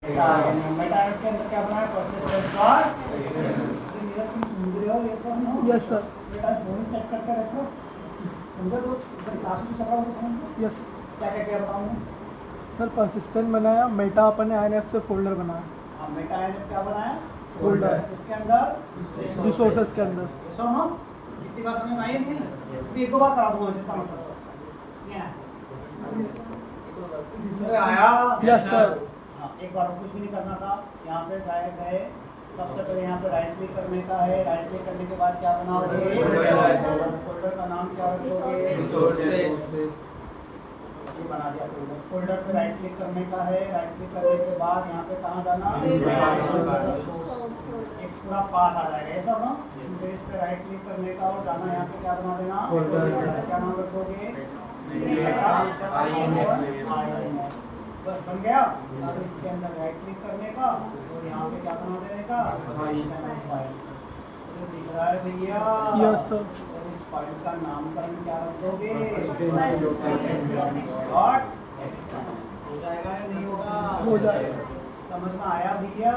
Meta के अंदर क्या बना है? persistent dot XML। नीरज तुम सुन रहे हो ये सब ना? Yes sir. बेटा फोन सेट करते रहते हो, समझो दोस्त, इधर क्लास में जो चल रहा है वो समझ लो। यस क्या क्या क्या बताऊँ मैं? सर, परसिस्टेंट बनाया, मेटा अपन ने INF से फोल्डर बनाया, हाँ, मेटा ने क्या बनाया? फोल्डर। इसके अंदर रिसोर्सेज के अंदर। ये सब ना कितनी बार समझ में आई नहीं? अभी एक दो बार करा दूंगा, चिंता मत करो। क्या दूसरे आया? Yes sir. हाँ, एक बार कुछ भी नहीं करना था, यहाँ पे जाए गए, सबसे पहले यहाँ पे राइट क्लिक करने का है। राइट क्लिक करने के बाद क्या बनाओगे? फोल्डर का नाम क्या रखोगे? ये बना दिया फोल्डर। फोल्डर पे राइट क्लिक करने का है। राइट क्लिक करने के बाद यहाँ पे कहाँ जाना? सोर्स। एक पूरा पाथ आ जाएगा, ये सब ना। फिर इस पे राइट क्लिक करने का और जाना, यहाँ पे क्या बना देना? क्या नाम रख दोगे? बस बन गया। अब इसके अंदर राइट क्लिक करने का और यहाँ पे क्या बना देने का? फाइल। तो दिख रहा है भैया? Yes sir. और इस फाइल का नामकरण क्या रख दोगे? हो जाएगा या नहीं होगा? हो जाएगा। समझ में आया भैया?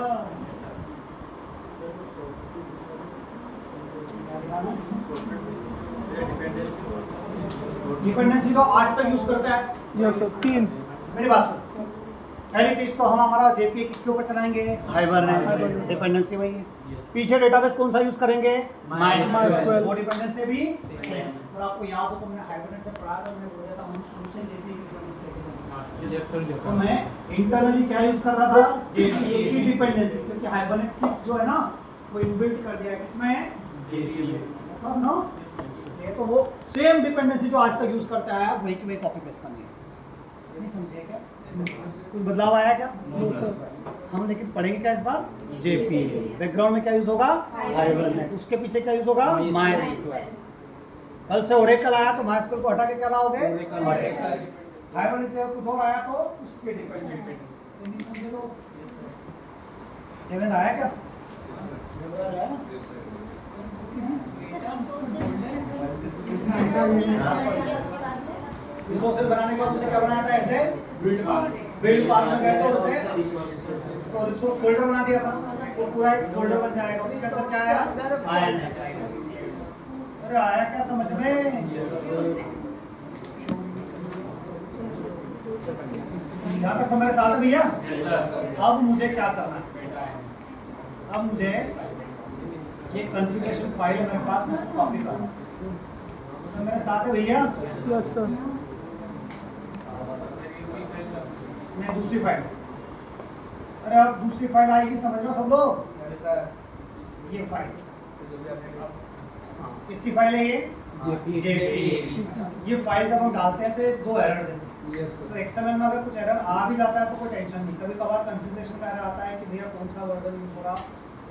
डिपेंडेंसी जो आज तक यूज करता है। Yes sir. 3। मेरी बात सुन। पहली चीज तो हम हमारा जेपीए किसके ऊपर चलाएंगे? हाइबरनेट। डिपेंडेंसी वही है। पीछे डेटाबेस कौन सा यूज करेंगे? MySQL। वो डिपेंडेंसी भी सेम। और आपको याद हो, तुमने हाइबरनेट जब पढ़ा था, मैंने बोला था हम शुरू से जेपीए की डिपेंडेंसी लेके चलेंगे। Yes sir. तो मैं इंटरनली क्या यूज कर रहा था? जेपीए की डिपेंडेंसी, क्योंकि हाइबरनेट 6 जो है ना वो इनबिल्ट कर दिया है किसमें? जेपीए। सब नो, इसलिए तो वो सेम डिपेंडेंसी जो आज तक यूज करता है वही की वही कॉपी पेस्ट करनी है। नहीं समझे क्या? कुछ बदलाव आया क्या? हम लेकिन पढ़ेंगे क्या इस बार? जेपीए। बैकग्राउंड में क्या यूज होगा? हाइबरनेट। उसके पीछे क्या यूज होगा? MySQL। कल से ओरेकल आया तो MySQL को हटा के क्या लाओगे? हाइबरनेट का कुछ और आया तो उसके डिपेंडेंट। देवेंद्र आया क्या? देवेंद्र आया ना? रिसोर्सेज बनाने के बाद उसे क्या बनाया था? ऐसे बिल्ड पाथ में गए तो उसे उसको रिसोर्स फोल्डर बना दिया था। वो पूरा एक फोल्डर बन जाएगा। उसके अंदर क्या आया? आया नहीं। अरे आया क्या समझ में? यहाँ तक मेरे साथ है भैया? अब मुझे क्या करना है? अब मुझे ये कॉन्फ़िगरेशन फाइल है मेरे पास, मैं इसको कॉपी करना। उसमें मेरे साथ है भैया? Yes sir. मैं दूसरी फाइल। अरे अब दूसरी फाइल आएगी, समझ रहे हो सब लोग? ये फाइल किसकी फाइल है? ये जेपीए। ये फाइल जब हम डालते हैं तो ये 2 एरर देते हैं। तो XML में अगर कुछ एरर आ भी जाता है तो कोई टेंशन नहीं। कभी कभार कॉन्फ़िगरेशन का एरर आता है कि भैया कौन सा वर्जन यूज हो रहा,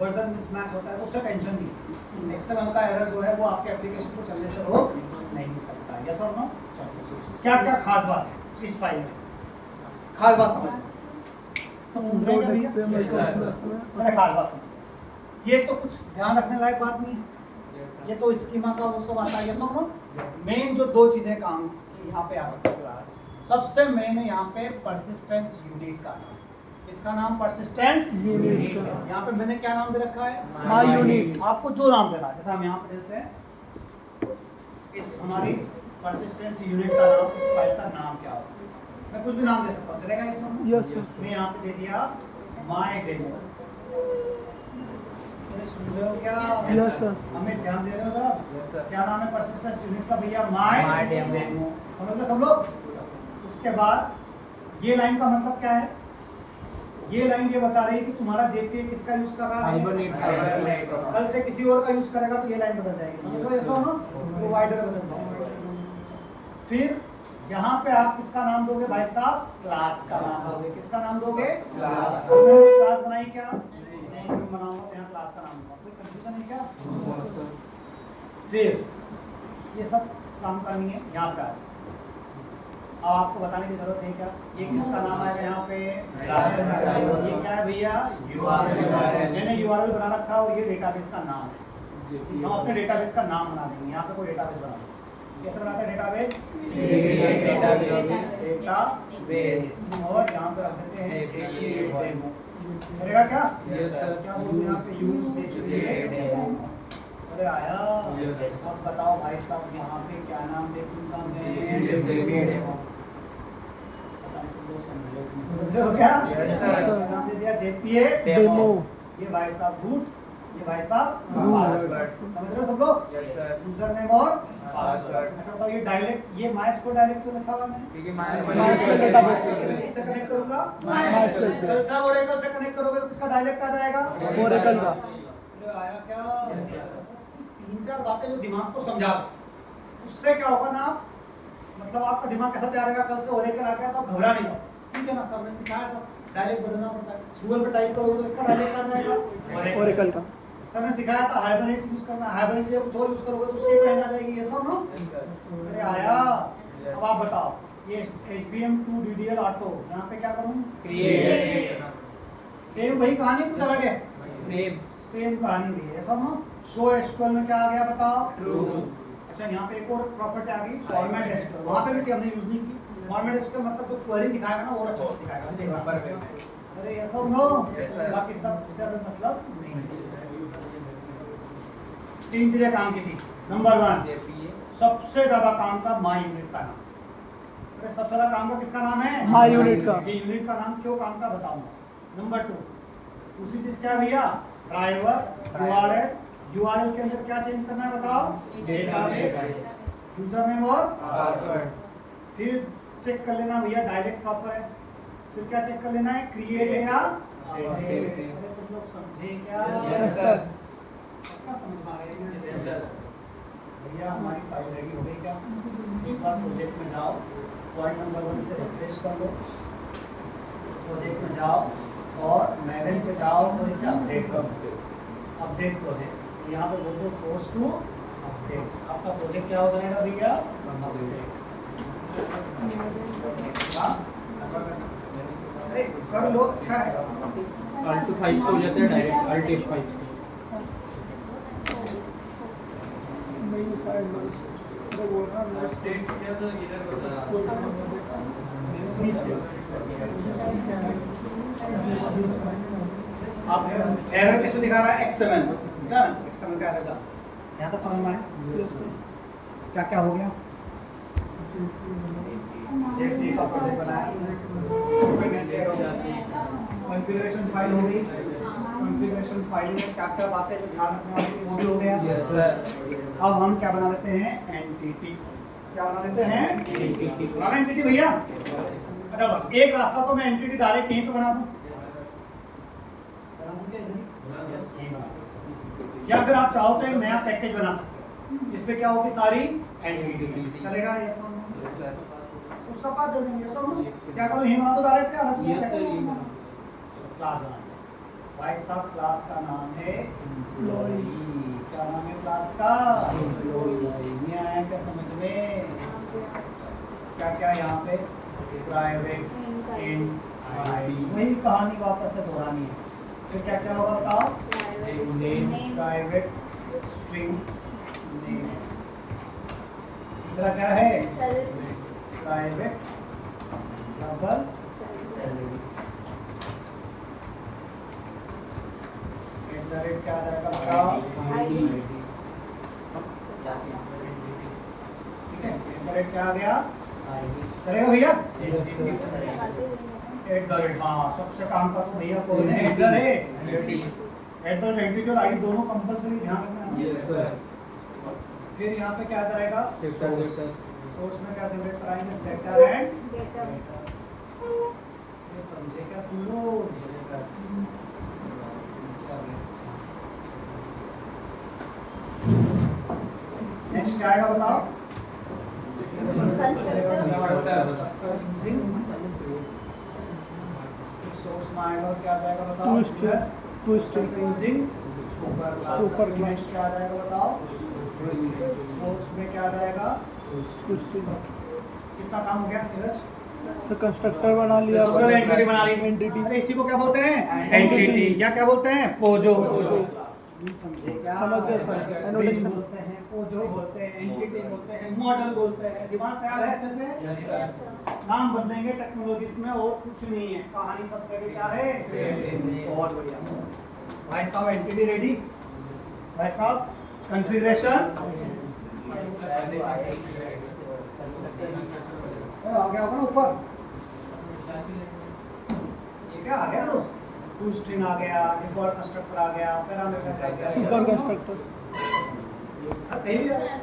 वर्जन मिसमैच होता है, तो उससे टेंशन नहीं। XML का एरर जो है वो आपके एप्लीकेशन को चलने से रोक नहीं सकता। यस और नो? क्या क्या खास बात है इस फाइल में? खास बात समझ खास बात ये तो कुछ ध्यान रखने लायक बात नहीं है। ये तो स्कीमा का वो सब आता है। ये सब नो, मेन जो 2 चीजें काम की यहाँ पे आती है, सबसे मेन है यहाँ पे परसिस्टेंस यूनिट का नाम। इसका नाम परसिस्टेंस यूनिट। यहाँ पे मैंने क्या नाम दे रखा है? My unit. आपको जो नाम दे रहा है, जैसा हम यहाँ पे देते हैं, इस हमारी परसिस्टेंस यूनिट का नाम, इस फाइल का नाम क्या होगा? मैं कुछ भी नाम दे सकता हूँ, चलेगा इसमें? Yes sir. मैं यहाँ पे दे दिया माय डेमो। सुन रहे हो क्या? Yes sir. हमें ध्यान दे रहे हो ना? क्या नाम है परसिस्टेंस यूनिट का भैया? My demo. समझ लो सब लोग? उसके बाद ये लाइन का मतलब क्या है? ये लाइन ये बता रही है कि तुम्हारा जेपीए किसका यूज कर रहा है? हाइबरनेट। कल से किसी और का यूज करेगा तो ये लाइन बदल जाएगी। समझ लो? ऐसा हो ना, प्रोवाइडर बदल जाएगा। फिर यहाँ पे आप किसका नाम दोगे भाई साहब? क्लास का नाम दोगे। किसका नाम दोगे? क्लास बनाई क्या? बनाऊंगा यहाँ क्लास का नाम दूंगा। कोई कंफ्यूजन है क्या? फिर ये सब काम करनी है यहाँ पे। अब आपको बताने की जरूरत है क्या? ये किसका नाम आएगा यहाँ पे? ये क्या है भैया? URL। मैंने URL बना रखा और ये डेटाबेस का नाम है। हम अपने डेटाबेस का नाम बना देंगे। यहाँ पे कोई डेटाबेस बना देंगे। कैसे बनाते हैं डेटाबेस? डेटाबेस। और यहाँ पे रख देते हैं जेपीए डेमो। चलेगा क्या? Yes, sir. क्या बोलूं यहाँ पे यूज अरे आया। अब बताओ भाई साहब यहाँ पे क्या नाम दे दूंगा मैं? पता नहीं तुम लोग समझ रहे हो क्या? Yes, sir. नाम दे दिया JPA डेमो। ये भाई साहब रूट, ये भाई साहब Password. पासवर्ड। समझ रहे हो सब लोग? Yes, sir. यूजर नेम और पासवर्ड। Password. अच्छा बताओ ये डायलेक्ट, ये माइस्क्यूएल डायलेक्ट क्यों लिखा हुआ मैंने? क्योंकि MySQL database से। इससे कनेक्ट करूंगा MySQL से। कल से ओरेकल से कनेक्ट करोगे तो किसका डायलेक्ट आ जाएगा? ओरेकल का। अरे आया क्या? बस तीन चार बातें जो दिमाग को समझा दो। उससे क्या होगा ना, मतलब आपका दिमाग कैसा तैयार रहेगा? कल से ओरेकल आ गया तो आप घबरा नहीं जाओ, ठीक है ना? सर ने सिखाया था डायलेक्ट बदलना पड़ता है, गूगल पे टाइप करोगे तो इसका डायलेक्ट आ जाएगा ओरेकल का। सर ने सिखाया था हाइबरनेट यूज करना, हाइबरनेट जब कुछ और यूज करोगे तो उसकी कहना आ जाएगी, ये सब नो? अरे आया। अब आप बताओ ये HBM2 DDL ऑटो, यहाँ पे क्या करूँ? सेम वही कहानी, कुछ अलग है? सेम कहानी भी है, सब नो? शो SQL में क्या आ गया बताओ? ट्रू। अच्छा यहाँ पे एक और प्रॉपर्टी आ गई फॉर्मेट SQL, वहाँ पे भी थी, हमने यूज नहीं की। फॉर्मेट SQL मतलब जो क्वेरी दिखाएगा ना और अच्छे से दिखाएगा। अरे ये सब नो? बाकी सब से अभी मतलब नहीं है। तीन चीजें काम की थी। नंबर 1 सबसे ज्यादा काम का माई यूनिट का नाम। अरे सबसे ज्यादा काम का किसका नाम है? माई यूनिट का। ये यूनिट का नाम क्यों काम का बताऊंगा। नंबर 2 दूसरी चीज क्या है भैया? ड्राइवर URL के अंदर क्या चेंज करना है बताओ? डेटाबेस, यूजर नेम और पासवर्ड। फिर चेक कर लेना भैया डायलेक्ट प्रॉपर है। फिर क्या चेक कर लेना है? क्रिएट है या अपडेट। अरे तुम लोग समझे क्या? Yes, sir. पक्का समझ पा रहे हैं? भैया हमारी फाइल रेडी हो गई क्या? एक बार प्रोजेक्ट में जाओ, पॉइंट नंबर 1 से रिफ्रेश कर लो, प्रोजेक्ट में जाओ और मैगन पे जाओ और इसे अपडेट करो। अपडेट प्रोजेक्ट, यहाँ पे बोल दो फोर्स टू अपडेट। आपका प्रोजेक्ट क्या हो जाएगा भैया? अपडेट। हाँ? अरे कर लो, अच्छा है। Alt 5 से हो जाता है डायरेक्ट, Alt F5 से। नहीं साइड में वो बोल रहा है आप एरर किसमें दिखा रहा है? XML समझा ना? XML का एरर यहाँ तक समझ में आया? क्या क्या हो गया? जैसे का प्रोजेक्ट बनाया, कॉन्फ़िगरेशन फाइल हो गई। कॉन्फ़िगरेशन फाइल में क्या क्या बातें जो ध्यान रखने वाली थी वो भी हो गया। Yes, sir. अब हम क्या बना लेते हैं? एंटिटी। क्या बना लेते हैं? Entity. बना एंटिटी भैया। अच्छा बस एक रास्ता तो मैं एंटिटी डायरेक्ट यहीं पे बना दूं, बना दूं क्या इधर ही? यहीं बना दूं। या फिर आप चाहो तो एक नया पैकेज बना सकते हो, इस पे क्या होगी? सारी एंटिटी चलेगा। ये सब Yes, sir. उसका पाथ दे देंगे, सब क्या करूं? यहीं बना दो डायरेक्ट, क्या रखूं? Yes, sir, यहीं बना। क्लास बना दो भाई साहब। क्लास का नाम है एम्प्लॉई। क्या नाम है क्लास का? एम्प्लॉई। नहीं आया क्या समझ में? क्या क्या यहाँ पे? प्राइवेट इंट आईडी, वही कहानी वापस से दोहरानी है। फिर क्या क्या होगा बताओ? Private string name. तीसरा क्या है? Private double salary. @ क्या आ जाएगा बताओ? ID। ठीक है, @ क्या आ गया? ID। चलेगा भैया? @ हाँ सबसे काम का तो भैया कौन है? @ एंटिटी और आईडी दोनों कंपलसरी ध्यान रखना है। Yes, sir. फिर यहाँ पे क्या आ जाएगा? Setter, source. setter. सोर्स में क्या जनरेट कराएंगे? सेटर एंड ये समझे क्या तुम लोग? नेक्स्ट क्या आएगा बताओ? सोर्स में आएगा और क्या आ जाएगा बताओ? To string using super class. Super class। Next क्या आ जाएगा बताओ? सोर्स में क्या आ जाएगा? To string. कितना काम हो गया नीरज? सो कंस्ट्रक्टर बना लिया, सोशल एंटिटी बना ली। एंटिटी। अरे इसी को क्या बोलते हैं? Entity। एंटिटी। या क्या बोलते हैं? पोजो। पोजो। समझे क्या? समझ गए सर। Bin Annotation। बोलते हैं, पोजो बोलते हैं, एंटिटी बोलते हैं, मॉडल बोलते हैं। दिमाग तैयार है अच्छे से? Yes, sir. नाम बदलेंगे टेक्नोलॉजीज में और कुछ नहीं है, कहानी सब जगह क्या है? बहुत बढ़िया भाई साहब, एंटिटी रेडी भाई साहब, कॉन्फ़िगरेशन आ गया होगा ना ऊपर, ये क्या आ गया ना दोस्त, टू स्ट्रिंग आ गया, डिफॉल्ट कंस्ट्रक्टर आ गया, पैरामीटर्स आ गया, सुपर कंस्ट्रक्टर कहीं भी आ गया,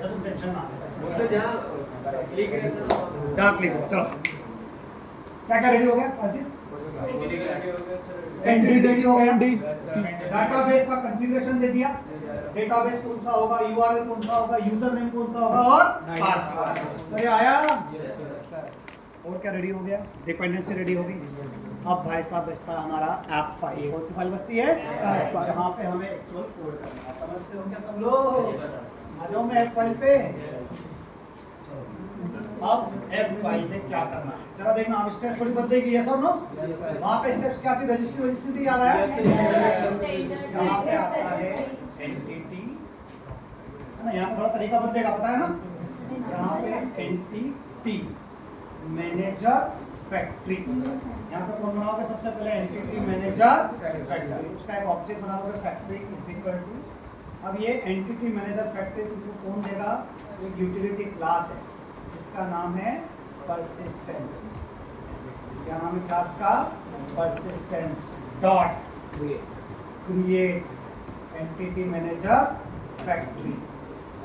तुम टेंशन ना जहाँ क्लिक हो। चलो क्या क्या रेडी हो गया, एंट्री रेडी हो गया, डेटाबेस का कॉन्फ़िगरेशन दे दिया, डेटाबेस कौन सा होगा, यूआरएल कौन सा होगा, यूजर नेम कौन सा होगा और पासवर्ड, तो ये आया। और क्या रेडी हो गया, डिपेंडेंसी रेडी हो गई। अब भाई साहब बचता है हमारा ऐप फाइल, कौन सी फाइल बचती है, ऐप फाइल, जहाँ पे हमें एक्चुअल कोड करना है। समझते हो क्या सब लोग, आ जाओ मैं ऐप फाइल पे। अब ऐप फाइल में क्या करना है जरा देखना, अब स्टेप्स थोड़ी बदलेगी, ये सब नो, वहाँ पे स्टेप्स क्या थी, रजिस्ट्री थी, याद आया, यहाँ पे आता है एंटिटी है ना, यहाँ पे थोड़ा तरीका बदलेगा, पता है ना, यहाँ पे एंटिटी मैनेजर फैक्ट्री, यहाँ पे कौन बनाओगे सबसे पहले, एंटिटी मैनेजर फैक्ट्री, उसका एक ऑब्जेक्ट बनाओगे फैक्ट्री इज इक्वल टू। अब ये एंटिटी मैनेजर फैक्ट्री तुमको कौन देगा, एक यूटिलिटी क्लास है जिसका नाम है परसिस्टेंस, क्या नाम है क्लास का, persistence dot create entity manager factory,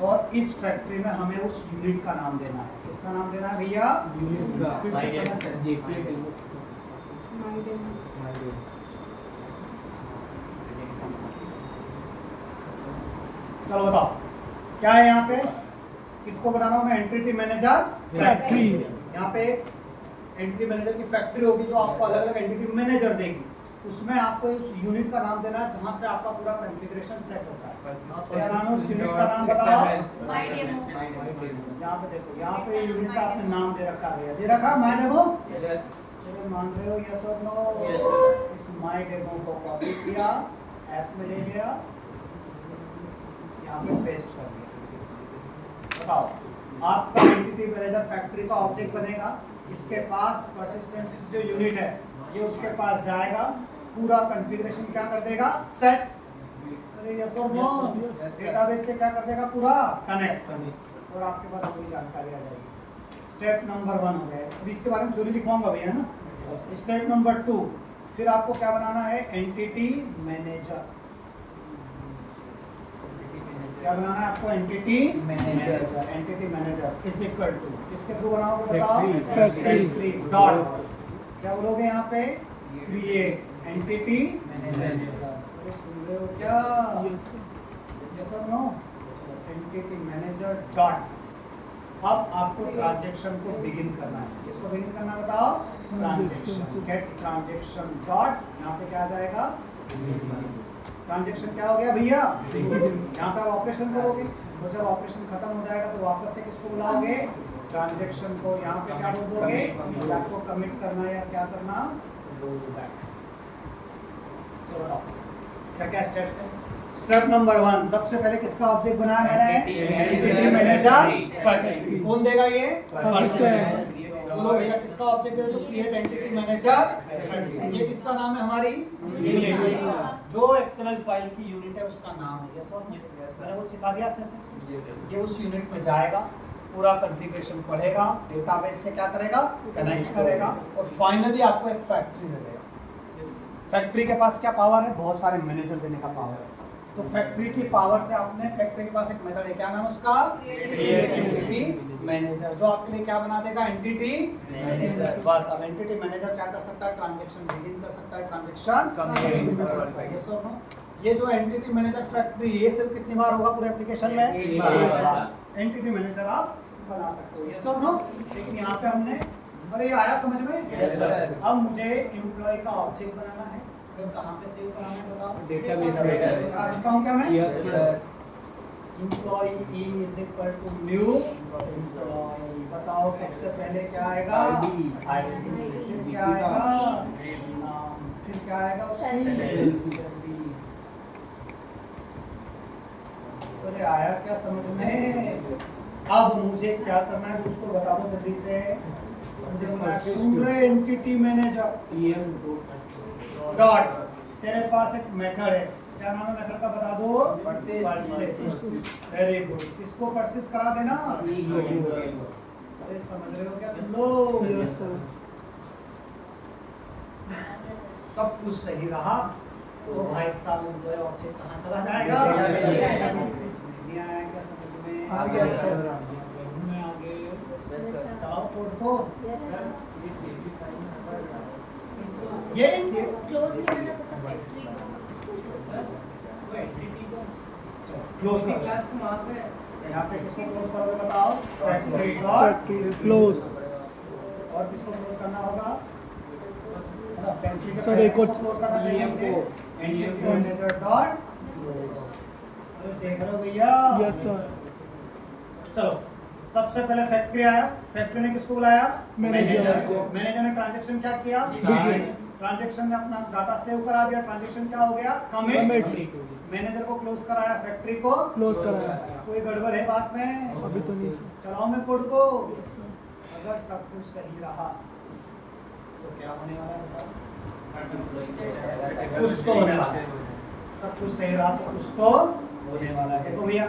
और इस फैक्ट्री में हमें उस यूनिट का नाम देना है, किसका नाम देना है भैया, यूनिट का, चलो बताओ क्या है यहाँ पे, किसको बनाना हो, मैं एंटिटी मैनेजर फैक्ट्री, यहाँ पे एंटिटी मैनेजर की फैक्ट्री होगी जो आपको अलग अलग एंटिटी मैनेजर देगी, उसमें आपको उस यूनिट का नाम देना है जहाँ से आपका पूरा कॉन्फ़िगरेशन सेट होता है। क्या नाम है उस यूनिट का, नाम बताओ, यहाँ पे देखो, यहाँ पे यूनिट का आपने नाम दे रखा है, दे रखा माय डेमो, मान रहे हो यस और नो, इस माय डेमो को कॉपी किया, ऐप में ले गया, यहाँ पे पेस्ट कर दिया। बताओ आपका एंटिटी मैनेजर फैक्ट्री का ऑब्जेक्ट बनेगा, इसके पास परसिस्टेंस जो यूनिट है ये उसके पास जाएगा, पूरा कॉन्फ़िगरेशन क्या कर देगा, सेट, अरे यस और नो, डेटाबेस से क्या कर देगा, पूरा कनेक्ट, और आपके पास पूरी जानकारी आ जाएगी। स्टेप नंबर 1 हो गया, अभी इसके बारे में थोड़ी लिखवाऊंगा भैया, है ना। स्टेप नंबर 2, फिर आपको क्या बनाना है, एंटिटी मैनेजर, क्या बनाना है आपको, entity manager, entity manager is equal to, किसके थ्रू बनाओगे बताओ, फैक्ट्री डॉट, क्या बोलोगे यहाँ पे, क्रिएट एंटिटी मैनेजर, अरे सुन रहे हो क्या, यस और नो, एंटिटी मैनेजर डॉट। अब आपको ट्रांजैक्शन को बिगिन करना है, किसको बिगिन करना है बताओ, ट्रांजैक्शन, गेट ट्रांजैक्शन डॉट, यहाँ पे क्या आ जाएगा, ट्रांजैक्शन क्या हो गया भैया, यहाँ पे आप ऑपरेशन करोगे, तो जब ऑपरेशन खत्म हो जाएगा तो वापस से किसको बुलाओगे, ट्रांजैक्शन को, यहाँ पे क्या बोल दोगे, आपको कमिट करना है या क्या करना, रोल बैक। चलो बताओ क्या क्या स्टेप्स है। स्टेप नंबर 1, सबसे पहले किसका ऑब्जेक्ट बनाया मैंने, एंटिटी मैनेजर फैक्ट्री, कौन देगा ये, परसिस्टेंस, बोलो भैया किसका ऑब्जेक्ट है, तो क्रिएट एंटिटी मैनेजर फैक्ट्री, ये किसका नाम है, हमारी यूनिट, जो एक्सएमएल फाइल की यूनिट है उसका नाम है, यस और नो, मैंने वो सिखा दिया अच्छे से, ये उस यूनिट में जाएगा, पूरा कॉन्फ़िगरेशन पढ़ेगा, डेटाबेस से क्या करेगा, कनेक्ट करेगा, और फाइनली आपको एक फैक्ट्री दे देगा। फैक्ट्री के पास क्या पावर है, बहुत सारे मैनेजर देने का पावर है, तो फैक्ट्री की पावर से आपने, फैक्ट्री के पास एक मेथड है, क्या नाम है उसका, क्रिएट एंटिटी मैनेजर, जो आपके लिए क्या बना देगा, एंटिटी मैनेजर। बस अब एंटिटी मैनेजर क्या कर सकता है, ट्रांजैक्शन बिगिन कर सकता है, ट्रांजैक्शन कंप्लीट कर सकता है, यस और नो। ये जो एंटिटी मैनेजर फैक्ट्री, ये सिर्फ कितनी बार होगा पूरे एप्लीकेशन में, एक बार एंटिटी मैनेजर आप बना सकते हो, यस और नो। लेकिन यहाँ पे हमने, अरे ये आया समझ में, अब मुझे एम्प्लॉय का ऑब्जेक्ट बनाना है, तो कहाँ पे सेव कराना है बताओ, डेटाबेस में करा सकता हूँ क्या मैं, yes sir, employee is equal to new employee, बताओ सबसे पहले क्या आएगा, आईडी, फिर क्या आएगा, नाम, फिर क्या आएगा उसकी, अरे आया क्या समझ में। अब मुझे क्या करना है दोस्तों, बता दो जल्दी से, सूर्य एंटिटी मैनेजर EM डॉट, तेरे पास एक मेथड है, क्या नाम है मेथड का बता दो? वेरी गुड, इसको परसिस्ट करा देना। अरे समझ रहे हो क्या तुम लोग? Yes sir. सब कुछ सही रहा तो भाई साहब एम्प्लॉय ऑब्जेक्ट कहाँ चला जाएगा? नहीं आया क्या समझ में? आ गया सर। में आगे चलाओ कोड को। ये क्लोज नहीं करना पड़ता फैक्ट्री क्लोज कर, यहाँ पे किसको क्लोज करोगे बताओ? Factory dot factory close. और किसको क्लोज करना होगा? फैक्ट्री के सर, एक और क्लोज करना चाहिए हमको, एंटिटी मैनेजर डॉट क्लोज। अरे देख रहे हो भैया? Yes sir. चलो सबसे पहले फैक्ट्री आया, फैक्ट्री ने किसको बुलाया? मैनेजर को। मैनेजर ने ट्रांजैक्शन क्या किया? ट्रांजैक्शन ने अपना डाटा सेव करा दिया, ट्रांजैक्शन क्या हो गया? कमिट। मैनेजर को क्लोज कराया, फैक्ट्री को क्लोज कराया। कोई गड़बड़ है बात में? अभी तो नहीं। चलाओ मैं कोड को। Yes sir. अगर सब कुछ सही रहा तो क्या होने वाला है बताओ? कुछ तो होने वाला है। सब कुछ सही रहा तो कुछ तो होने वाला है। देखो भैया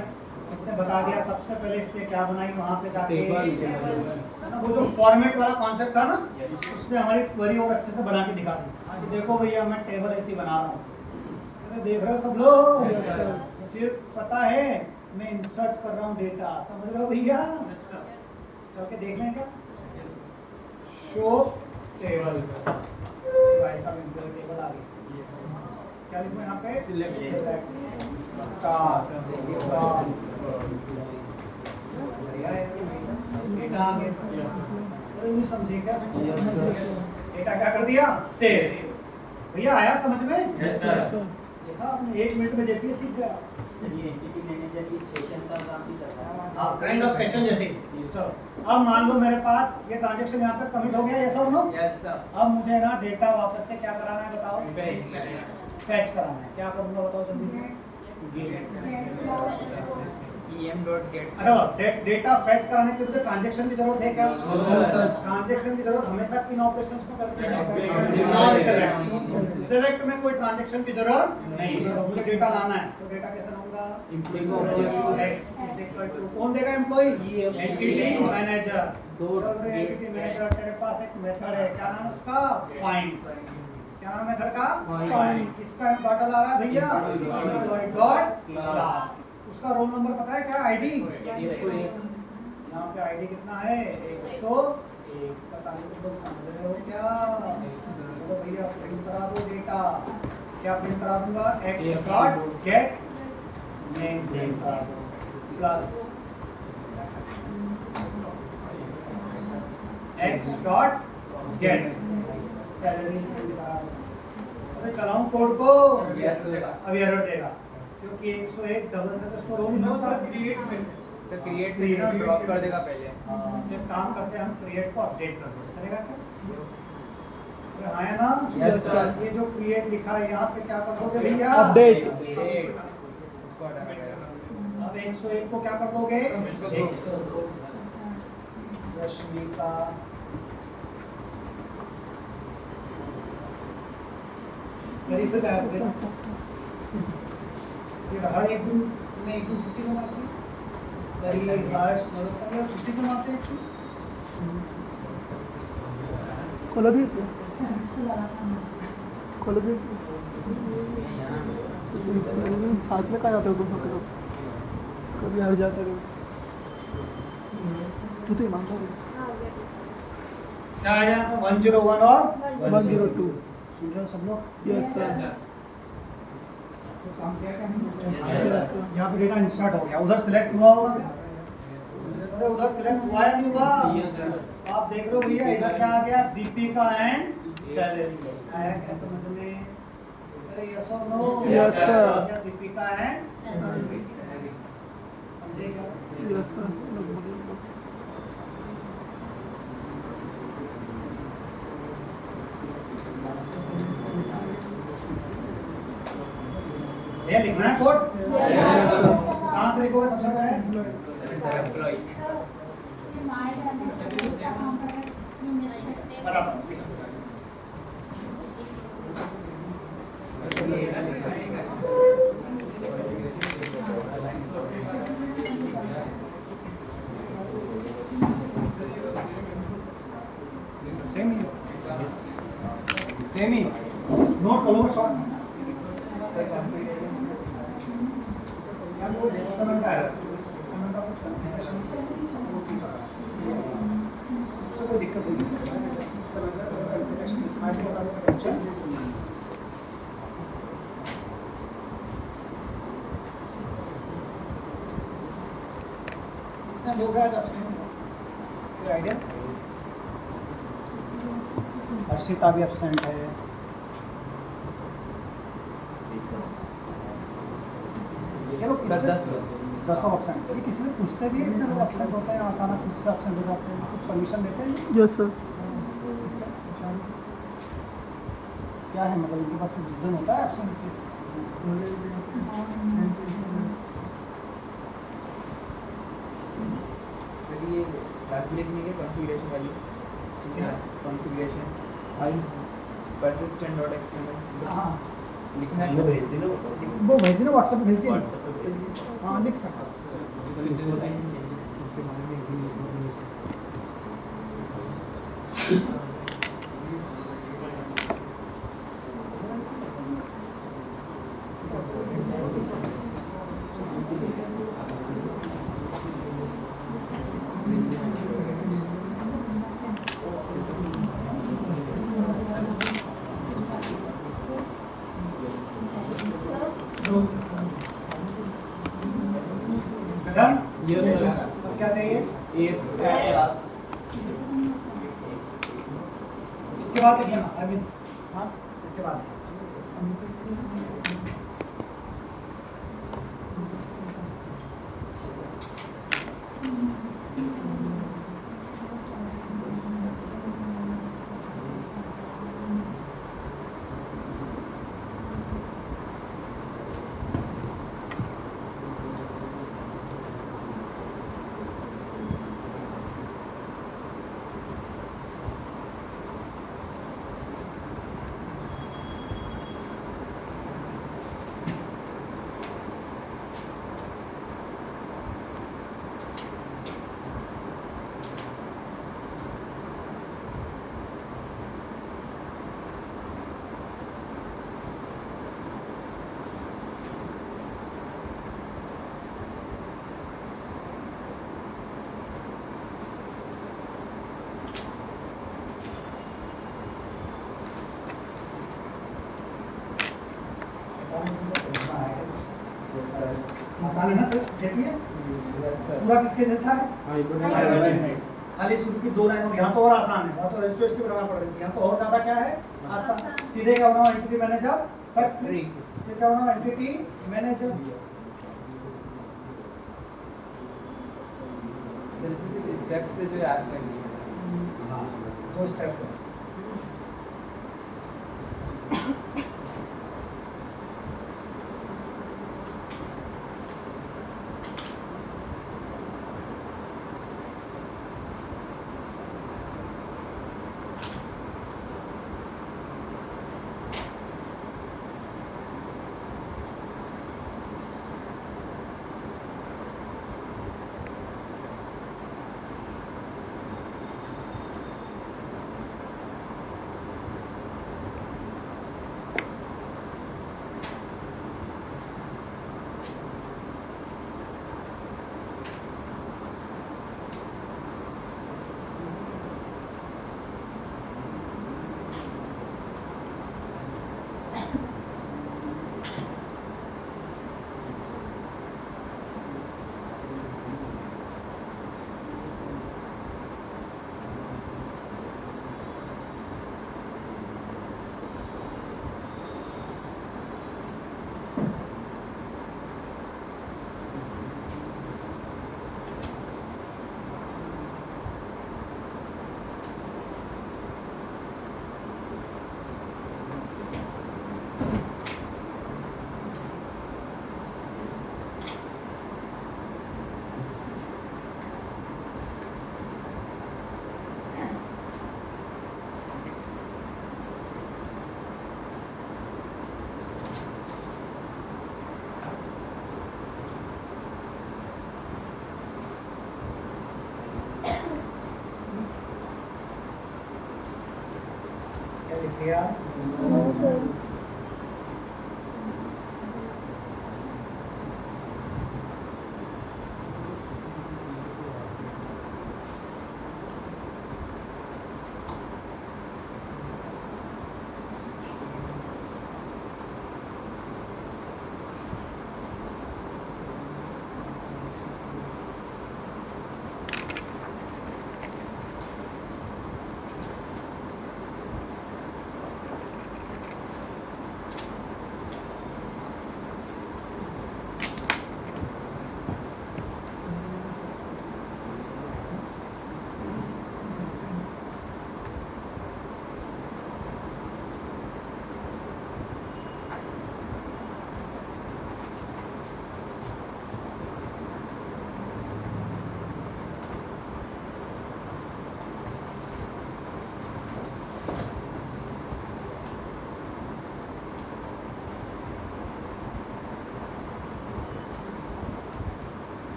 इसने बता दिया, सबसे पहले इसने क्या बनाई वहां पे जाके, है ना, वो जो फॉर्मेट वाला कॉन्सेप्ट था ना, उसने हमारी क्वेरी और अच्छे से बना के दिखा दी कि देखो भैया मैं टेबल ऐसी बना रहा हूँ। अरे देख रहे हो सब लोग? फिर पता है मैं इंसर्ट कर रहा हूँ डेटा, समझ रहे हो भैया? चल के देख लें क्या? शो टेबल्स, भाई साहब इनके टेबल आ गए। क्या लिखूं यहाँ पे? सिलेक्ट स्टार डेटा आ गया। अरे नहीं समझे क्या? डेटा क्या कर दिया? सेव। भैया आया समझ में? Yes sir. देखा आपने 1 मिनट में जेपीए सीख गया। एंटिटी मैनेजर की सेशन का काम भी करता है। हाँ काइंड ऑफ सेशन जैसे। चलो अब मान लो मेरे पास ये ट्रांजैक्शन यहाँ पे कमिट हो गया, यस और नो? Yes sir. अब मुझे ना डेटा वापस से क्या कराना है बताओ? फैच कराना है। क्या करूँगा बताओ जल्दी से? em.get। अच्छा डेटा फैच कराने के लिए मुझे ट्रांजैक्शन की जरूरत है क्या? ट्रांजैक्शन की जरूरत हमेशा किन ऑपरेशंस में करते हैं? Non select. सेलेक्ट में कोई ट्रांजैक्शन की जरूरत नहीं। चलो मुझे डेटा लाना है तो डेटा कैसे लाऊंगा? x इज इक्वल टू, कौन देगा एम्प्लॉय? Entity manager. चल रे एंटिटी मैनेजर, तेरे पास एक मेथड है, क्या नाम है उसका? फाइंड। क्या नाम है मेथड का? फाइंड। किसका डाटा ला रहा है भैया? Employ dot class. उसका रोल नंबर पता है क्या? आईडी। यहाँ पे आईडी कितना है? 101। पता नहीं तुम लोग समझ रहे हो क्या? चलो भैया प्रिंट करा दो डेटा। क्या प्रिंट करा दूंगा? x dot gate name print करा दो plus x dot get salary print करा दो। अरे चलाऊं कोड को? Yes sir. अब एरर देगा क्योंकि 101 डबल से तो स्टोर हो नहीं सकता। सर क्रिएट से ड्रॉप कर देगा पहले। तो एक काम करते हैं हम क्रिएट को अपडेट कर देते हैं, चलेगा क्या? अरे हाँ है ना? Yes sir. ये जो क्रिएट लिखा है यहाँ पे क्या कर दोगे भैया? अपडेट। अब 101 को क्या कर दोगे? 102। रश्मिका गरीब पे गायब हो गया। ये हर एक दिन में एक दिन छुट्टी क्यों मारते हैं? गरीब हर्ष नरोत्तम लोग छुट्टी क्यों मारते हैं? खोलो जी। खोलो जी। साथ में कहाँ जाते हो तुम लोग? कभी हर जाता है। तू तो ईमानदार है। क्या है यहाँ पे? 101 और 102। सुन रहे हो सब लोग? Yes sir. तो काम किया क्या हमने? Yes, sir. यहाँ पे डेटा इंसर्ट हो गया, उधर सिलेक्ट हुआ होगा क्या? अरे उधर सिलेक्ट हुआ या नहीं हुआ? आप देख रहे हो भैया इधर क्या आ गया? Deepika and salary. आया क्या समझ में? अरे यस और नो? Yes, sir. क्या दीपिका एंड समझे क्या? Yes sir. ये लिखना है कोड? कहाँ से लिखोगे सबसे पहले? बताता हूँ। सेम ही नोट कर लो शॉर्ट समय का है, समय का कुछ कन्फ्यूजन उससे कोई दिक्कत नहीं है। समय का कन्फ्यूजन इसमें बता दो टेंशन लोग आज आपसे कोई आइडिया। हर्षिता भी एब्सेंट है। ये लोग किससे 10 लोग एब्सेंट ये किसी से पूछते भी हैं? इतने लोग एब्सेंट होते हैं अचानक खुद से एब्सेंट हो जाते हैं, कुछ परमिशन देते हैं? Yes sir. किससे क्या है मतलब इनके पास कुछ रीज़न होता है एब्सेंट किस? ये लिखने के कॉन्फ़िगरेशन वाली कॉन्फ़िगरेशन फाइल persistent.xml हाँ लिखना है। वो भेज देना व्हाट्सएप पे भेज देना। हाँ लिख सकता हूँ। डन? Yes, sir. अब क्या चाहिए? इसके बाद लिखना अरविंद। हाँ इसके बाद आसान है ना? तो देखिए पूरा किसके जैसा है? खाली शुरू की 2 लाइनों यहाँ तो और आसान है, वहाँ तो रजिस्ट्रेशन बनाना पड़ रही थी, यहाँ तो और ज्यादा क्या है आसान। सीधे क्या बनाओ एंटिटी मैनेजर फैक्ट्री, फिर क्या बनाओ एंटिटी मैनेजर। इसमें सिर्फ स्टेप से जो याद करनी है। हाँ 2 स्टेप्स है बस। से लिख लिया। No sir.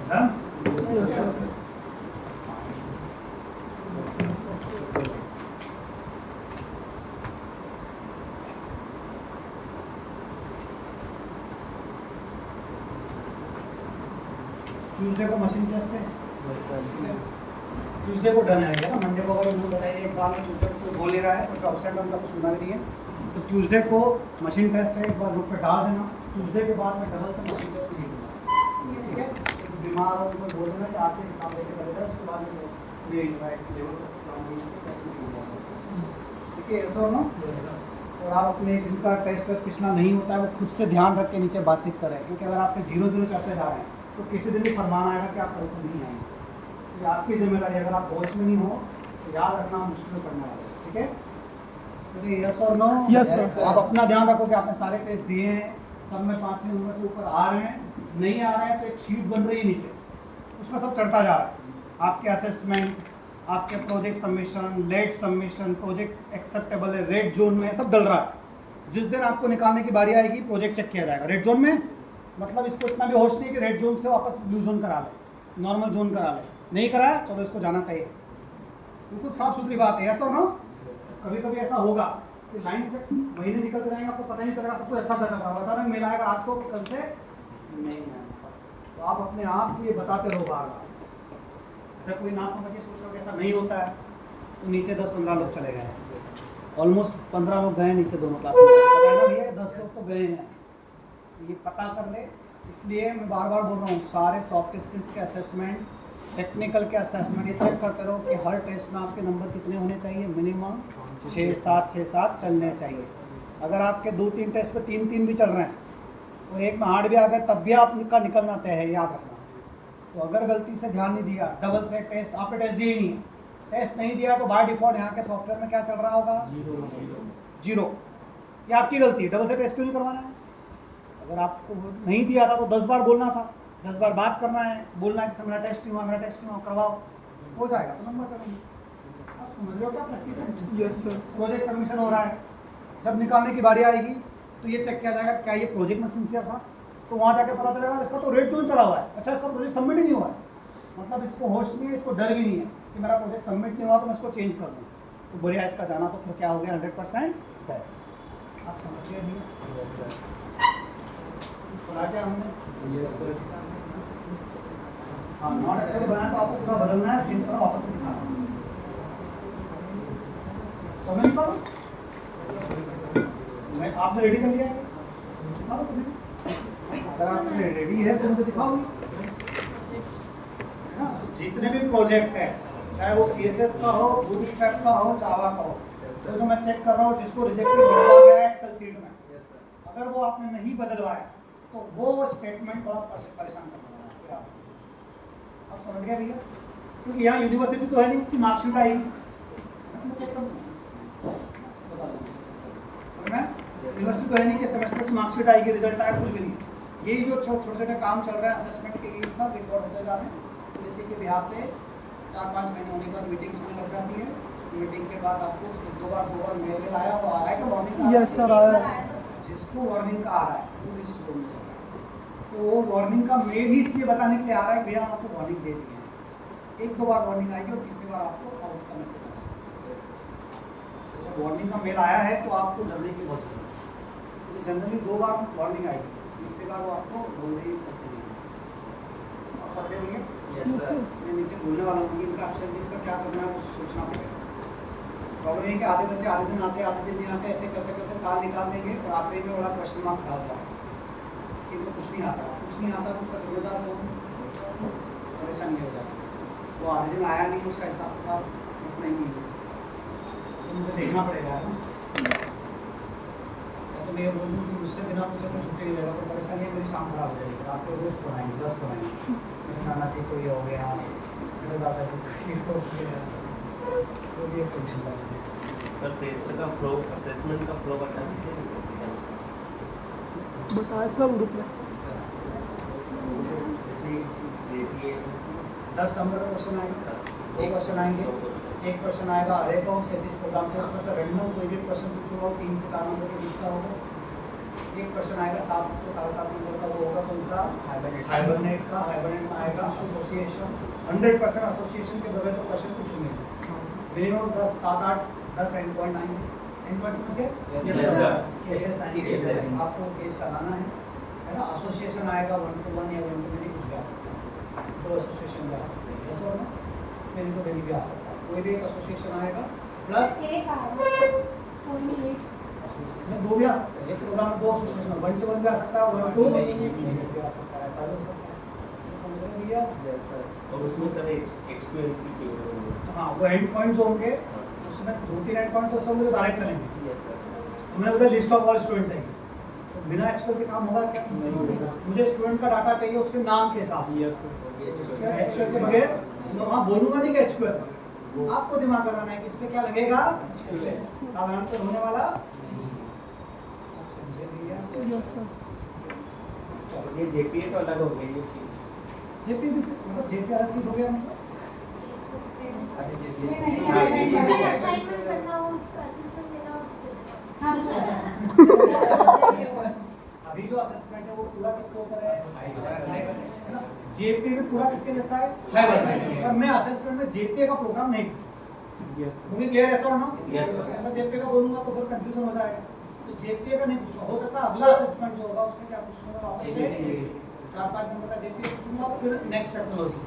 Done? Yes, sir. Tuesday को मशीन टेस्ट है, ट्यूसडे को डन है ना। मंडे को अगर उनको बताइए एग्जाम में ट्यूसडे को बोल ही रहा है, कुछ ऑप्शन उनका तो सुना भी नहीं है। तो ट्यूसडे को मशीन टेस्ट है, एक बार ग्रुप पे डाल देना। ट्यूसडे के बाद में डबल से मशीन टेस्ट नहीं दूंगा, ठीक है। तो बीमार हो उनको बोल देना कि आपके एग्जाम लेके चले जाए, उसके बाद में टेस्ट नहीं होगा, एक लेवल तक काम नहीं होगा, टेस्ट नहीं होगा, ठीक है। ऐसा हो ना। और आप अपने जिनका टेस्ट वेस्ट पिछला नहीं होता है वो खुद से ध्यान रख के नीचे बातचीत करें, क्योंकि अगर आपके 0-0 चलते जा रहे हैं तो किसी दिन भी फरमान आएगा कि आप कल से नहीं आएंगे। ये आपकी जिम्मेदारी है। अगर आप होश में नहीं हो तो याद रखना मुश्किल में पड़ने वाला है, ठीक है। तो यस और नो? Yes, sir. आप अपना ध्यान रखो कि आपने सारे टेस्ट दिए हैं, सब में 5-6 नंबर से ऊपर आ रहे हैं। नहीं आ रहे हैं तो एक शीट बन रही है नीचे, उसमें सब चढ़ता जा रहा है। आपके असेसमेंट, आपके project submission, late submission, project acceptable है, रेड जोन में, सब डल रहा है। जिस दिन आपको निकालने की बारी आएगी प्रोजेक्ट चेक किया जाएगा रेड जोन में, मतलब इसको इतना भी होश नहीं कि रेड जोन से वापस ब्लू जोन करा ले, नॉर्मल जोन करा ले। नहीं कराया, चलो इसको जाना तय है। बिल्कुल साफ सुथरी बात है, ऐसा हो ना। कभी कभी ऐसा होगा कि लाइन से महीने निकलते जाएंगे, आपको पता नहीं चलेगा, सब कुछ अच्छा चल रहा है, अचानक मेल आएगा आपको कि कल से नहीं आएगा। तो आप अपने आप ये बताते रहो बार बार। अगर कोई ना समझिए, सोच रहे हो कि ऐसा नहीं होता है, तो नीचे 10-15 लोग चले गए हैं, ऑलमोस्ट 15 लोग गए नीचे दोनों क्लास में, पता है ना भैया, 10 लोग तो गए हैं। ये पता कर ले। इसलिए मैं बार बार बोल रहा हूँ, सारे सॉफ्ट स्किल्स के असेसमेंट, टेक्निकल के असेसमेंट, ये चेक करते रहो कि हर टेस्ट में आपके नंबर कितने होने चाहिए। मिनिमम 6-7 चलने चाहिए। अगर आपके 2-3 टेस्ट पे 3-3 भी चल रहे हैं और एक में 8 भी आ गए, तब भी आपका निकलना तय है, याद रखना। तो अगर गलती से ध्यान नहीं दिया, डबल से टेस्ट आपने टेस्ट दिए ही नहीं, टेस्ट नहीं दिया, तो बाय डिफॉल्ट यहाँ के सॉफ्टवेयर में क्या चल रहा होगा? 0। ये आपकी गलती है। डबल से टेस्ट क्यों नहीं करवाना है? अगर आपको नहीं दिया था तो 10 बार बोलना था, 10 बार बात करना है, बोलना है कि मेरा टेस्ट नहीं हुआ, मेरा टेस्ट नहीं हुआ, करवाओ, हो जाएगा, तो नंबर चलेंगे। आप समझ रहे हो क्या practical? Yes sir. Project submission हो रहा है, जब निकालने की बारी आएगी तो ये चेक किया जाएगा क्या ये प्रोजेक्ट में सिंसियर था, तो वहाँ जाके पता चलेगा इसका तो रेड जोन चढ़ा हुआ है, अच्छा इसका प्रोजेक्ट सबमिट ही नहीं हुआ है, मतलब इसको होश नहीं है, इसको डर भी नहीं है कि मेरा प्रोजेक्ट सबमिट नहीं हुआ तो मैं इसको चेंज कर दूँ। तो बढ़िया, इसका जाना तो फिर क्या हो गया 100% तय। आप समझिए नहीं क्या हमने? Yes sir. हाँ, नॉट एक्सेप्ट बनाया तो आपको पूरा बदलना है, चेंज करना, वापस से दिखाना। समझ पा रहे? मैं आपने रेडी कर लिया है, दिखा दो तुम्हें। अगर आपने रेडी है तो मुझे दिखाओ, है ना। जितने भी प्रोजेक्ट है, चाहे वो CSS का हो, बूटस्ट्रैप का हो, जावा का हो, तो जो मैं चेक कर रहा हूँ जिसको रिजेक्टेड मिला गया है एक्सेल सीट में, अगर वो आपने नहीं बदलवाया तो वो स्टेटमेंट बड़ा परेशान करने वाला है। आप समझ गए भैया? क्योंकि यहाँ यूनिवर्सिटी तो है नहीं कि मार्कशीट आएगी, चेक कर यूनिवर्सिटी तो है नहीं कि सेमेस्टर की मार्कशीट आएगी, रिजल्ट आएगा, कुछ भी नहीं। यही जो छोटे छोटे काम चल रहे हैं असेसमेंट के, ये सब रिकॉर्ड होते जा रहे हैं। तो इसी के बिहार पे 4-5 महीने होने के बाद मीटिंग्स होने लग जाती है, मीटिंग के बाद आपको दो बार मेल आया वो आ रहा है कि वार्निंग यस सर आया जिसको वार्निंग का आ रहा है वो लिस्ट जोड़नी चाहिए। तो वो वार्निंग का मेल ही इसलिए बताने के लिए आ रहा है भैया हम आपको वार्निंग दे दी है। एक दो बार वार्निंग आएगी और तीसरी बार आपको आउट का मैसेज आएगा। वार्निंग का मेल आया है तो आपको डरने की बहुत जरूरत है, क्योंकि जनरली दो बार वार्निंग आएगी, तीसरी बार वो आपको बोल रही है कैसे नहीं। आप समझे होंगे मैं नीचे बोलने वाला हूँ कि इनका एब्सेंटीज का क्या करना है वो सोचना पड़ेगा। प्रॉब्लम है कि आधे बच्चे आधे दिन आते आधे दिन नहीं आते, ऐसे करते करते साल निकाल देंगे और आखिरी में बड़ा क्वेश्चन मार्क खड़ा हो जाता है कि इनको कुछ नहीं आता तो उसका जिम्मेदार कौन, परेशानी हो जाती है। वो आधे दिन आया नहीं उसका हिसाब किताब उतना ही नहीं है, तो मुझे देखना पड़ेगा है ना। तो मैं ये बोल दूँ कि मुझसे बिना पूछे कोई छुट्टी नहीं लेगा तो परेशानी है, मेरी शाम खराब हो जाएगी। रात को रोज़ पढ़ाएंगे 10 पढ़ाएंगे, मेरे नाना जी को ये हो गया, मेरे दादाजी को ये हो गया, तो भी एक टेंशन है। सर पेसर का फ्लो, असेसमेंट का फ्लो बता दीजिए। बताया था ग्रुप में जैसे JPA 10 नंबर का क्वेश्चन आएगा, 2 क्वेश्चन आएंगे, एक क्वेश्चन आएगा अरे का 37 प्रोग्राम थे उसमें से रैंडम कोई भी क्वेश्चन पूछूंगा 3 से 4 नंबर के बीच का होगा। एक क्वेश्चन आएगा 7 से 7.5 नंबर का, वो होगा कौन सा, हाइबरनेट का। हाइबरनेट में आएगा एसोसिएशन, 100% एसोसिएशन के बगैर तो क्वेश्चन पूछूंगे मिनिमम 10 7 8 10 एंड पॉइंट आएंगे। एंड पॉइंट समझ गए, केसेस आएंगे, आपको केस चलाना है ना। एसोसिएशन आएगा 1 to 1 या 1 to many कुछ भी आ सकता है, 2 एसोसिएशन भी आ सकते हैं, यस और नो, मेनी तो मेनी भी आ सकता है, कोई भी एक एसोसिएशन आएगा प्लस नहीं 2 भी आ सकते हैं। एक प्रोग्राम में 2 एसोसिएशन 1 to 1 भी आ सकता है, 1 to many भी आ सकता है, ऐसा भी हो सकता है। तो समझ रहे हैं भैया? और उसमें सर XQLP की हाँ वो एंड पॉइंट जो होंगे उसमें 2-3 एंड पॉइंट तो सब मुझे डायरेक्ट चलेंगे। Yes sir. तो मैंने बोला लिस्ट ऑफ ऑल स्टूडेंट्स चाहिए, तो बिना एचक्यूएल के काम होगा क्या? मुझे स्टूडेंट का डाटा चाहिए उसके नाम के हिसाब से। उसके एचक्यूएल के बगैर मैं वहाँ बोलूँगा नहीं कि एचक्यूएल, आपको दिमाग लगाना है कि इस पे क्या लगेगा, साधारणतः होने वाला। आप समझे भैया? यस सर और ये JPA तो अलग हो गई ये चीज़। जेपी भी मतलब जेपी अलग चीज़ हो गया मतलब असाइनमेंट करना हो, असेसमेंट देना हो। अभी जो असेसमेंट है वो पूरा किसके ऊपर है ना। जेपी में पूरा किसके जैसा है, हाइबरनेट। पर मैं असेसमेंट में जेपी का प्रोग्राम नहीं पूछूंगा, मुझे क्लियर है सर ना। मैं जेपी का बोलूंगा तो फिर कंफ्यूजन हो जाएगा, तो जेपी का नहीं पूछूंगा। हो सकता है अगला असेसमेंट जो होगा उसमें क्या पूछूंगा, वापस से 4-5 नंबर का जेपी पूछूंगा और फिर नेक्स्ट टेक्नोलॉजी।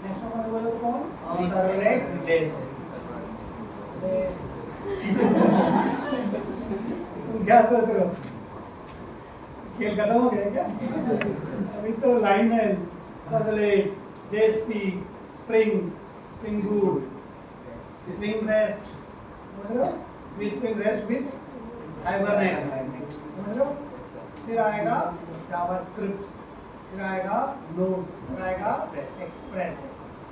नेक्स्ट टेक्नोलॉजी बोले तो कौन, सर्वलेट जेएसपी। क्या सोच रहे हो, खेल खत्म हो गया क्या? अभी तो लाइन है servlet, JSP, spring boot, spring rest, समझ रहे हो? स्प्रिंग रेस्ट विद हाइबरनेट, समझ रहे हो? फिर आएगा जावास्क्रिप्ट, फिर आएगा नोड, फिर आएगा एक्सप्रेस,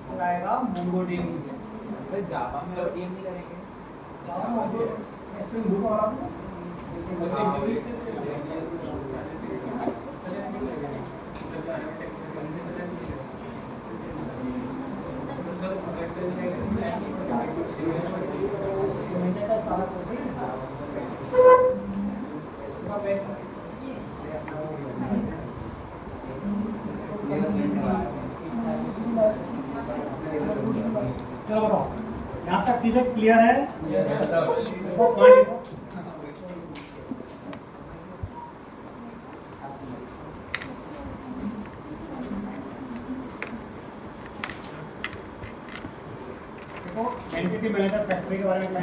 फिर आएगा मोंगोडीबी। सर जावा में ODM नहीं करेंगे? जावा में स्प्रिंग बूट वाला महीने का सारा कोर्स है। चलो बताओ यहाँ तक चीजें क्लियर है? देखो पॉइंट देखो, एंटिटी मैनेजर फैक्ट्री के बारे में मैं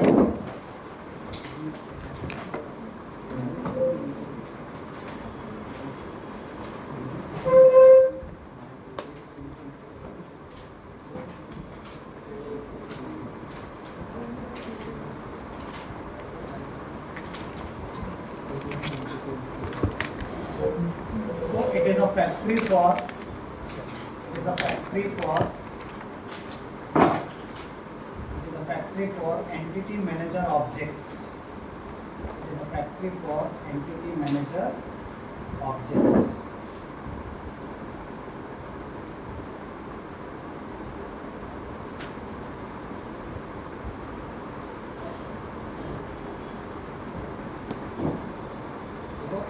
it is a factory for entity manager objects. It is a factory for entity manager objects.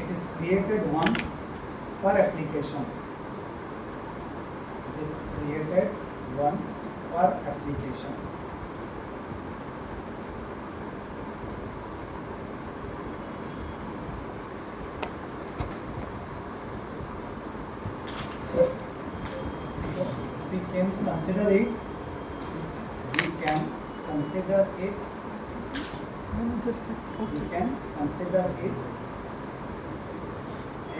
It is created once per application. It is created once per application. We can consider it. We can consider it. Manager We object. can consider it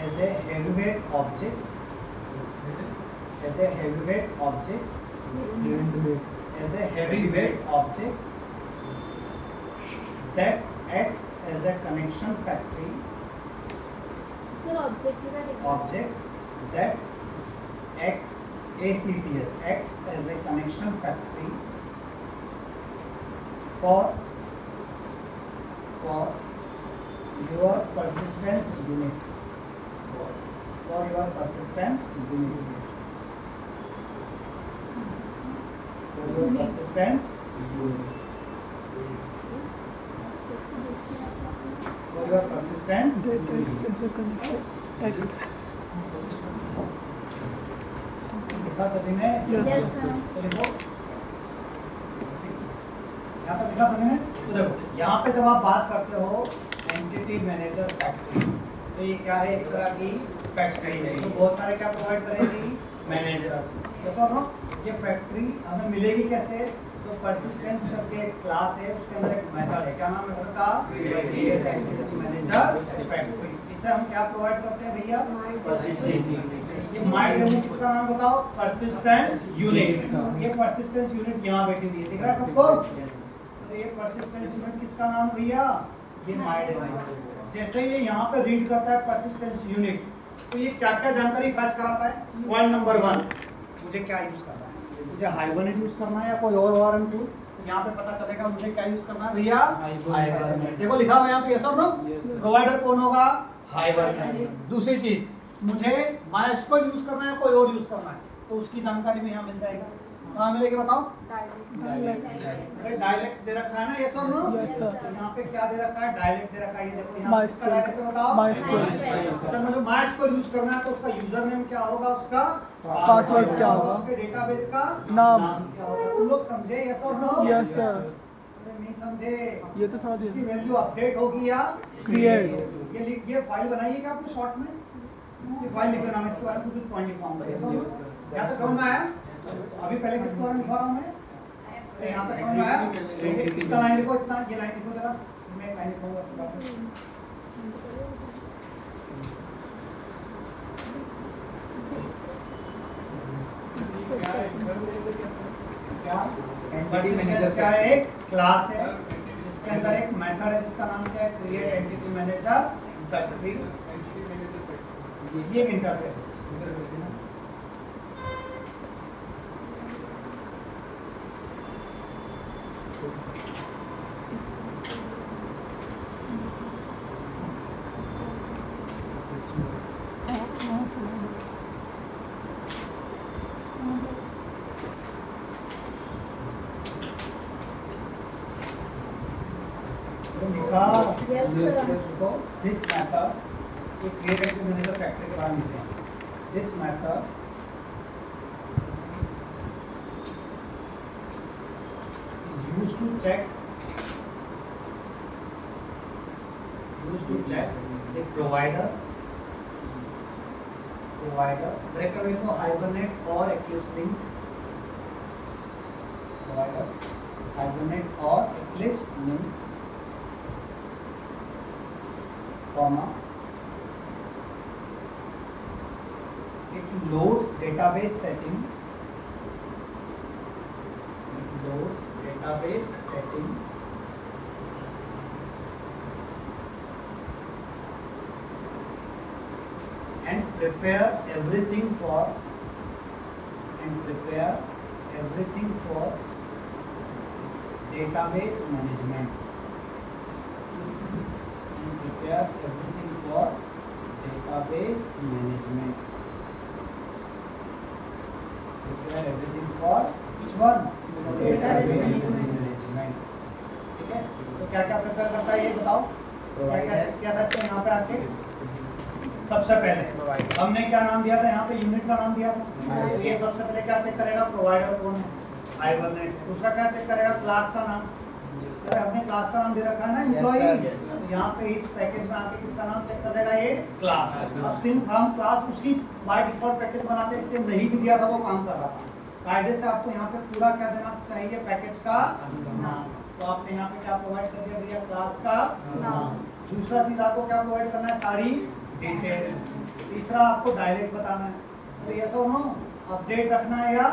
as a heavyweight object. As a heavyweight object. As a heavyweight object that acts as a connection factory. Sir objective है Object that acts acts as a connection factory for your persistence unit. For your persistence unit. For your persistence unit. For your persistence That acts unit. as a connection. Acts. लिखा सभी ने? Yes, Yes, sir. sir. तो लिखो। यहाँ तक लिखा सभी ने? तो देखो यहाँ पे जब आप बात करते हो एंटिटी मैनेजर फैक्ट्री, तो ये क्या है? एक तरह की फैक्ट्री है। तो बहुत सारे क्या प्रोवाइड करेगी? मैनेजर्स। कैसा हो? ये फैक्ट्री हमें मिलेगी कैसे? तो परसिस्टेंस करके एक क्लास है, उसके अंदर एक मेथड है। क्या नाम है मेथड का? Manager factory. इससे हम क्या प्रोवाइड करते हैं भैया? ये माई डेमो किसका नाम बताओ? Persistence unit. ये परसिस्टेंस यूनिट यहाँ बैठी हुई है, दिख रहा है सबको? तो ये परसिस्टेंस यूनिट किसका नाम भैया? ये माई डेमो। जैसे ये यहाँ पे रीड करता है परसिस्टेंस यूनिट, तो ये क्या क्या जानकारी फैच कराता है? पॉइंट नंबर 1, मुझे क्या यूज करना है? मुझे हाइबरनेट यूज करना है या कोई और वारंट टूल? यहाँ पे पता चलेगा मुझे क्या यूज करना है भैया? हाइबरनेट। देखो लिखा हुआ है यहाँ पे, सब ना प्रोवाइडर कौन होगा? हाइबरनेट। दूसरी चीज, मुझे माइस्क्वेल यूज करना है, कोई और यूज करना है, तो उसकी जानकारी भी यहाँ मिल जाएगी। कहाँ मिलेगी बताओ? डायलेक्ट दे रखा है ना, ये सब ना? Yes, sir. यहाँ पे क्या दे रखा है? डायलेक्ट दे रखा है। ये देखो यहाँ पे MySQL डायलेक्ट बताओ। MySQL। अच्छा, मुझे माइस्क्वेल यूज करना है, तो उसका यूजर नेम क्या होगा? उसका Password क्या होगा? उसके डेटाबेस का नाम क्या होगा? तुम लोग समझे? यस और नो? Yes, sir. अरे नहीं समझे? ये तो समझ इसकी गए। वैल्यू अपडेट होगी या Create। ये फाइल बनाइएगा आपको शॉर्ट में, ये फाइल लिख लेना। मैं इसके बारे में कुछ पॉइंट लिखवाऊंगा। ये सब यहाँ तक समझ में आया? अभी पहले किसके बारे में लिखवा रहा हूँ मैं? यहाँ तक समझ में आया? इतना लाइन लिखो, इतना ये लाइन लिखो जरा। मैं एक लाइन लिखूंगा इसके बाद में। क्या? Persistence क्या है? एक क्लास है जिसके अंदर एक मेथड है जिसका नाम क्या है? Create entity manager factory. ये एक इंटरफेस है। वहाँ से लाओ। तो लिखा Yes, sir. तो दिस मेथड, ये क्रिएट एंटिटी मैनेजर फैक्ट्री के बारे में लिखा है। This method is used to check the provider breaker में लिखो हाइबरनेट और एक्लिप्स लिंक, प्रोवाइडर हाइबरनेट और eclipse link, comma, it loads database setting, and prepare everything for database management. Prepare everything for database management. Prepare everything for which one? Database management. ठीक है, तो क्या क्या prepare करता है ये बताओ। क्या क्या चेक किया था इसने यहाँ पे आके? सबसे पहले हमने क्या नाम दिया था, यहाँ पे यूनिट का नाम दिया था। तो ये सबसे पहले क्या चेक करेगा, प्रोवाइडर कौन है, हाइबरनेट। दूसरा क्या चेक करेगा, क्लास का नाम। सर हमने क्लास का नाम दे रखा है ना एम्प्लॉई, तो यहाँ पे इस पैकेज में आके किसका नाम चेक कर लेगा, ये क्लास। अब सिंस हम क्लास उसी बाय डिफॉल्ट पैकेज बनाते हैं, इसलिए नहीं भी दिया था वो काम कर रहा था। कायदे से आपको यहाँ पे पूरा क्या देना चाहिए, पैकेज का नाम। तो आपने यहाँ पे क्या प्रोवाइड कर दिया भैया, क्लास का नाम। दूसरा चीज आपको क्या प्रोवाइड करना है, सारी डिटेल। तीसरा आपको डायरेक्ट बताना है, तो ये सब नो अपडेट रखना है या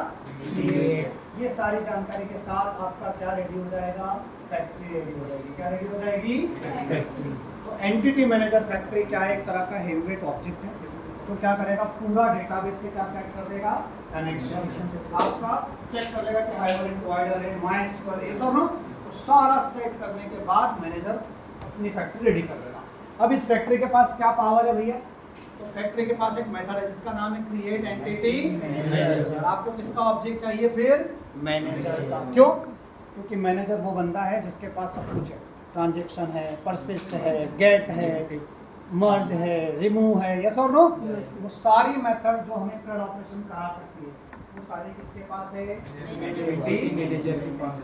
ये सारी जानकारी के साथ आपका क्या रेडी हो जाएगा, फैक्ट्री रेडी हो जाएगी। क्या रेडी हो जाएगी, फैक्ट्री। तो एंटिटी मैनेजर फैक्ट्री क्या है, एक तरह का हेवीवेट ऑब्जेक्ट है जो क्या करेगा, पूरा डेटाबेस से क्या सेट कर देगा, कनेक्शन। आपका चेक कर लेगा कि हाइबरनेट प्रोवाइडर है, माइस्क्वेल है, ये सब ना। तो सारा सेट करने के बाद मैनेजर अपनी फैक्ट्री रेडी कर देगा। अब इस फैक्ट्री के पास क्या पावर है भैया, तो फैक्ट्री के पास एक मेथड है जिसका नाम है क्रिएट एंटिटी मैनेजर। आपको किसका ऑब्जेक्ट चाहिए, फिर मैनेजर का। क्यों, क्योंकि मैनेजर वो बंदा है जिसके पास सब कुछ है, ट्रांजैक्शन है, परसिस्ट है, गेट है, मर्ज है, रिमूव है, यस और नो। वो सारी मेथड जो हमें क्रेड ऑपरेशन करा सकती है, वो सारी किसके पास है, एंटिटी मैनेजर के पास।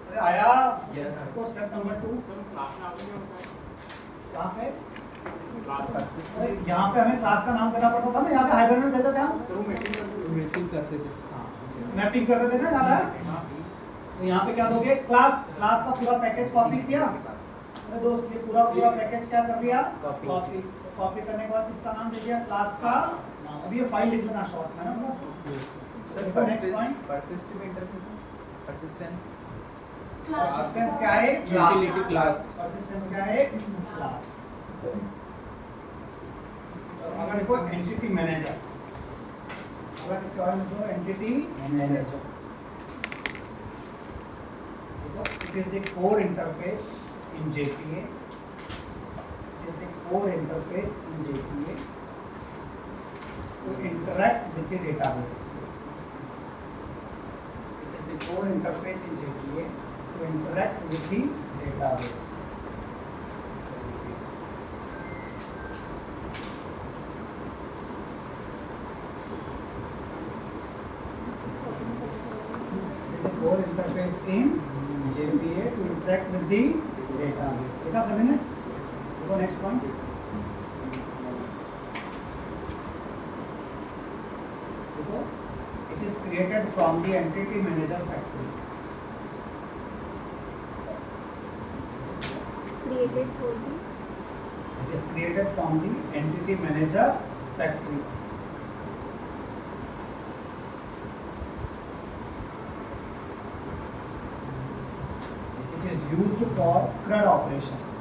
अरे आया, तो स्टेप नंबर 2 कहाँ पे, अरे यहाँ पे हमें क्लास का नाम देना पड़ता था ना, याद है, हाइबरनेट देते थे हम, मैपिंग करते थे, मैपिंग करते थे ना, याद है। तो यहाँ पे क्या दोगे, क्लास का पूरा पैकेज कॉपी किया। अरे दोस्त ये पूरा पैकेज क्या कर दिया, कॉपी करने के बाद किसका नाम दे दिया, क्लास का नाम। अब ये फाइल लिख लेना शॉर्ट में ना बस। नेक्स्ट पॉइंट, परसिस्टेंस क्या है, क्लास। परसिस्टेंस क्या है, क्लास। अगर देखो एंटिटी मैनेजर, अगर इसके बारे में जो entity manager, it is the core interface in JPA. It is the core interface in JPA to interact with the database. It is the core interface in JPA to interact with the database. Core interface in JPA to interact with the database. देखा सभी ने? देखो next point. देखो, it is created from the entity manager factory. Created for the. It is created from the entity manager factory. It is used for CRUD operations.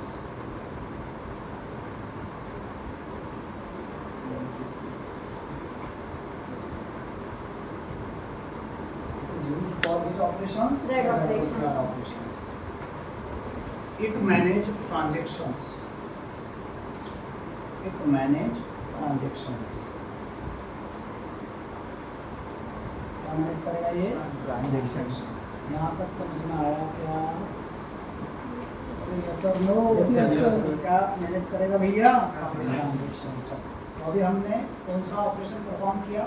It is used for which operations? CRUD operations. CRUD operations. It manage transactions. It manage transactions. क्या manage करेगा ये? Transactions. यहाँ तक समझ में आया क्या? Yes और नो? क्या मैनेज करेगा भैया? ट्रांजेक्शन। तो अभी हमने कौन सा ऑपरेशन परफॉर्म किया?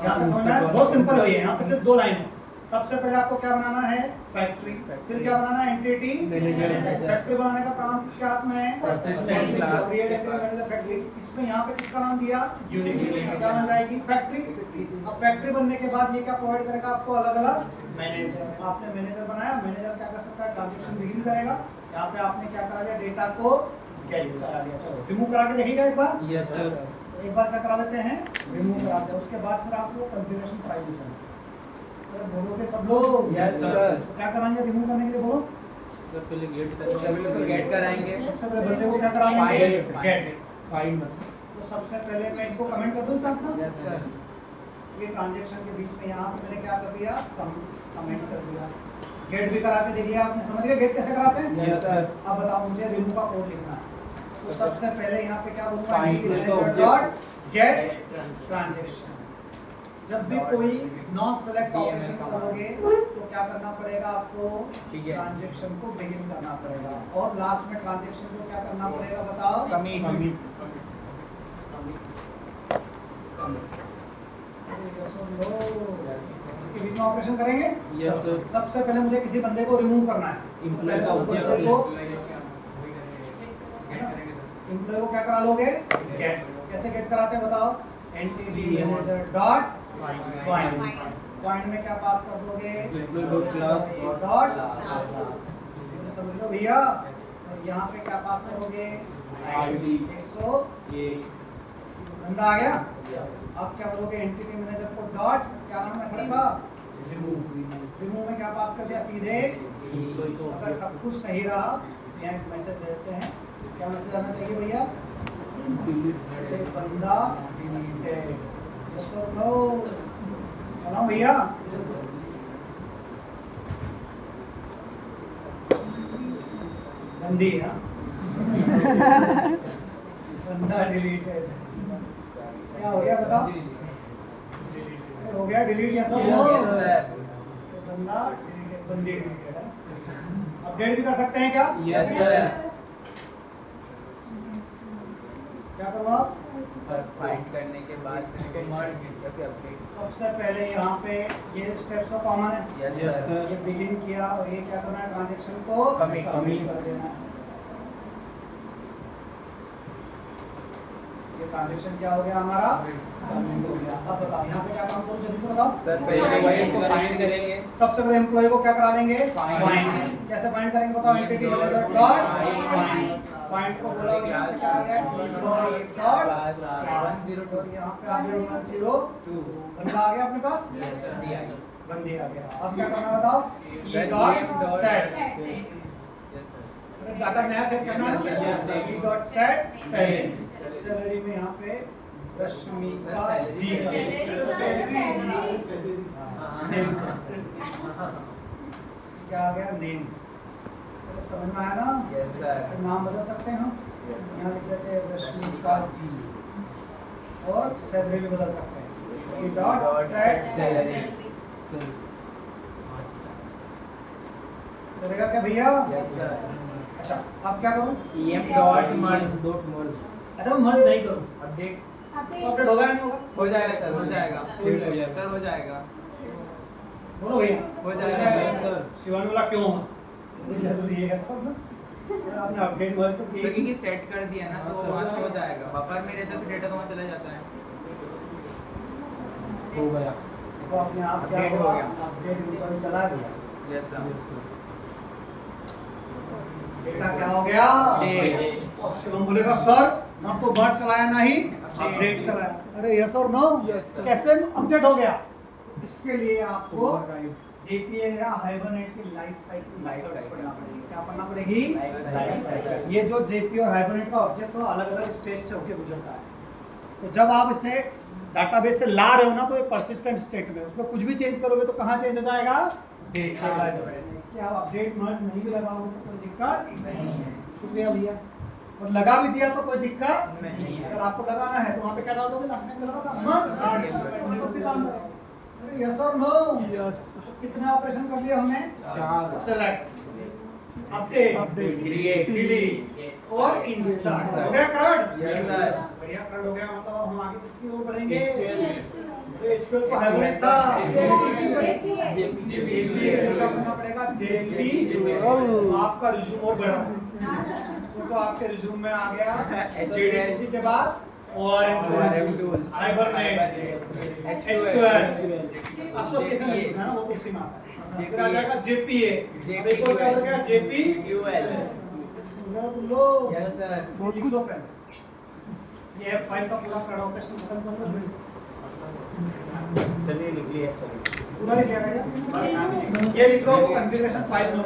यहाँ तक समझ में आया? बहुत सिंपल है ये, यहाँ पे सिर्फ 2 लाइन है। सबसे पहले आपको क्या बनाना है? फैक्ट्री। फिर क्या बनाना है? Entity manager. फैक्ट्री बनाने का काम किसके हाथ में है? Persistent class. फैक्ट्री। इसमें यहाँ पे किसका नाम दिया? यूनिट। क्या बन जाएगी? फैक्ट्री। अब फैक्ट्री बनने के बाद ये क्या प्रोवाइड करेगा आपको? अलग अलग मैनेजर। आपने मैनेजर बनाया, मैनेजर क्या कर सकता है? ट्रांजैक्शन बिगिन करेगा। यहाँ पे आपने क्या करा लिया? डेटा को गेट करा लिया। चलो रिमूव करा के देखिएगा एक बार। Yes sir. एक बार क्या करा लेते हैं? रिमूव कराते हैं। उसके बाद फिर आपको कॉन्फ़िगरेशन फाइल लिखना है। बोलोगे सब लोग? Yes sir. तो क्या कराएंगे रिमूव करने के लिए? बोलो। सर पहले गेट कराएंगे। सबसे पहले बंदे को क्या कराएंगे? गेट। फाइल में। तो सबसे पहले मैं इसको कमेंट कर दूं तब ना? Yes sir. ये ट्रांजैक्शन के बीच में यहाँ पे मैंने क्या कर दिया? कमेंट कर दिया। गेट भी करा के देख लिया आपने, समझ गए गेट कैसे कराते हैं? Yes sir. अब बताओ मुझे रिमूव का कोड लिखना है। तो सबसे पहले यहाँ पे क्या बोलूँगा? File dot gate transaction. जब भी कोई नॉन सेलेक्ट ऑपरेशन करोगे तो क्या करना पड़ेगा आपको? ट्रांजैक्शन को बिगिन करना पड़ेगा और लास्ट में ट्रांजैक्शन को क्या करना पड़ेगा बताओ? कमिट। इसके बीच में ऑपरेशन करेंगे। Yes, sir. सबसे पहले मुझे किसी बंदे को रिमूव करना है। Employee का उस object बंदे को एम्प्लॉय को क्या करा लोगे? गेट। कैसे गेट कराते हैं बताओ? Entity manager dot find. Find में क्या पास कर दोगे? Employee dot class dot class. समझ लो भैया। और यहाँ पे क्या पास करोगे? आईडी 101। बंदा आ गया। अब क्या करोगे? एंटिटी मैनेजर को डॉट क्या नाम है खड़े का? रिमूव में क्या पास कर दिया? सीधे। अगर सब कुछ सही रहा यहाँ एक मैसेज देते हैं। क्या मैसेज आना चाहिए भैया? बंदा डिलीटेड। यस और नो? चलो भैया। बंदी है बंदा डिलीटेड। क्या हो गया बताओ? हो गया डिलीट? यस और नो? बंदा डिलीटेड, बंदी डिलीटेड है। अपडेट भी कर सकते हैं क्या? Yes, sir. क्या करो आप? सर फाइंड करने के बाद इसको मर्ज या फिर अपडेट। सबसे पहले यहाँ पे ये स्टेप्स तो कॉमन है। Yes Yes, sir. sir. ये बिगिन किया और ये क्या करना है? ट्रांजैक्शन को Commit कर देना है। ये ट्रांजैक्शन क्या हो गया हमारा? Commit हो गया। अब बताओ यहाँ पे क्या काम करूँ? जल्दी से बताओ। सर पहले वही इसको फाइंड करेंगे। सबसे पहले एम्प्लॉय को क्या करा देंगे? फाइंड। कैसे फाइंड करेंगे बताओ? Entity manager dot find. Find को बोला यहाँ पे क्या आ गया? Employ dot class. और यहाँ पे आ गया 102। बंदा आ गया अपने पास? बंदी आ गया। अब क्या करना बताओ? E dot set. डाटा नया सेट करना है ना? Yes, sir. E dot set salary. Salary में यहाँ पे रश्मिका जी का नेम क्या आ गया? नेम। समझ में आया ना? Yes sir. नाम बदल सकते हैं हम। यहाँ लिख देते हैं रश्मिका जी और सैलरी भी बदल सकते हैं। E dot set salary. चलेगा क्या भैया? Yes sir. अच्छा अब क्या करूँ? em डॉट मर्ज अच्छा मैं मर्ज नहीं करूँ अपडेट तो अपडेट होगा या नहीं होगा? हो जाएगा सर, हो जाएगा Save हो जाएगा। सर, हो जाएगा। बोलो भैया। हो जाएगा Yes, sir. शिवानी वाला क्यों होगा? ये जरूरी है सब ना। सर आपने अपडेट मर्ज तो सर किया क्योंकि सेट कर दिया ना तो वहाँ से हो जाएगा। बफर में रहता तो डेटा तो वहाँ चला जाता है। हो गया। तो अपने आप क्या Update हो हुआ? गया। अपडेट ऊपर चला गया। Yes sir. Yes, sir. Data क्या हो गया? अब शिवम बोलेगा सर आपको बर्ड चलाया नहीं अपडेट चलाया। अरे यस और नो? Yes, sir. कैसे अपडेट हो गया? इसके लिए आपको जेपीए या हाइबरनेट की लाइफ साइकिल पढ़ना पड़ेगी। क्या पढ़ना पड़ेगी? Life cycle. ये जो जेपीए और हाइबरनेट का ऑब्जेक्ट हो अलग अलग स्टेज से होकर गुजरता है। तो जब आप इसे डाटाबेस से ला रहे हो ना तो ये परसिस्टेंट स्टेट में, उसमें कुछ भी चेंज करोगे तो कहाँ चेंज हो जाएगा? डेटा। इसलिए आप अपडेट मर्ज नहीं भी लगाओगे तो कोई दिक्कत नहीं है। शुक्रिया भैया। और लगा भी दिया तो कोई दिक्कत नहीं है। अगर आपको लगाना है तो वहाँ पे क्या डाल दोगे? लास्ट टाइम में लगा था मर्ज। अरे यस और नो? Yes. कितने ऑपरेशन कर लिए हमने? 4. सेलेक्ट, अपडेट, क्रिएट डिलीट और इंसर्ट। हो गया क्रड? Yes sir. बढ़िया क्रड हो गया। मतलब अब हम आगे किसकी ओर बढ़ेंगे? SQL एचक्यूएल को हाइब्रिड था। JPA जेपी करना पड़ेगा। जेपी आपका रिज्यूम और बढ़ा। सोचो आपके रिज्यूम में आ गया एचटीएमएल के बाद ORM tools, hibernate, SQL, association है ना वो उसी में आता है। फिर आ जाएगा जेपीए। देखो क्या हो गया? JP UL। सुनो तुम लोग। Yes sir. लिख लो फ्रेंड। ये फाइल का पूरा क्रड ऑपरेशन खत्म कर लो। चलिए लिख लिया पूरा लिख लिया था क्या? ये लिख लो कॉन्फ़िगरेशन फाइल में।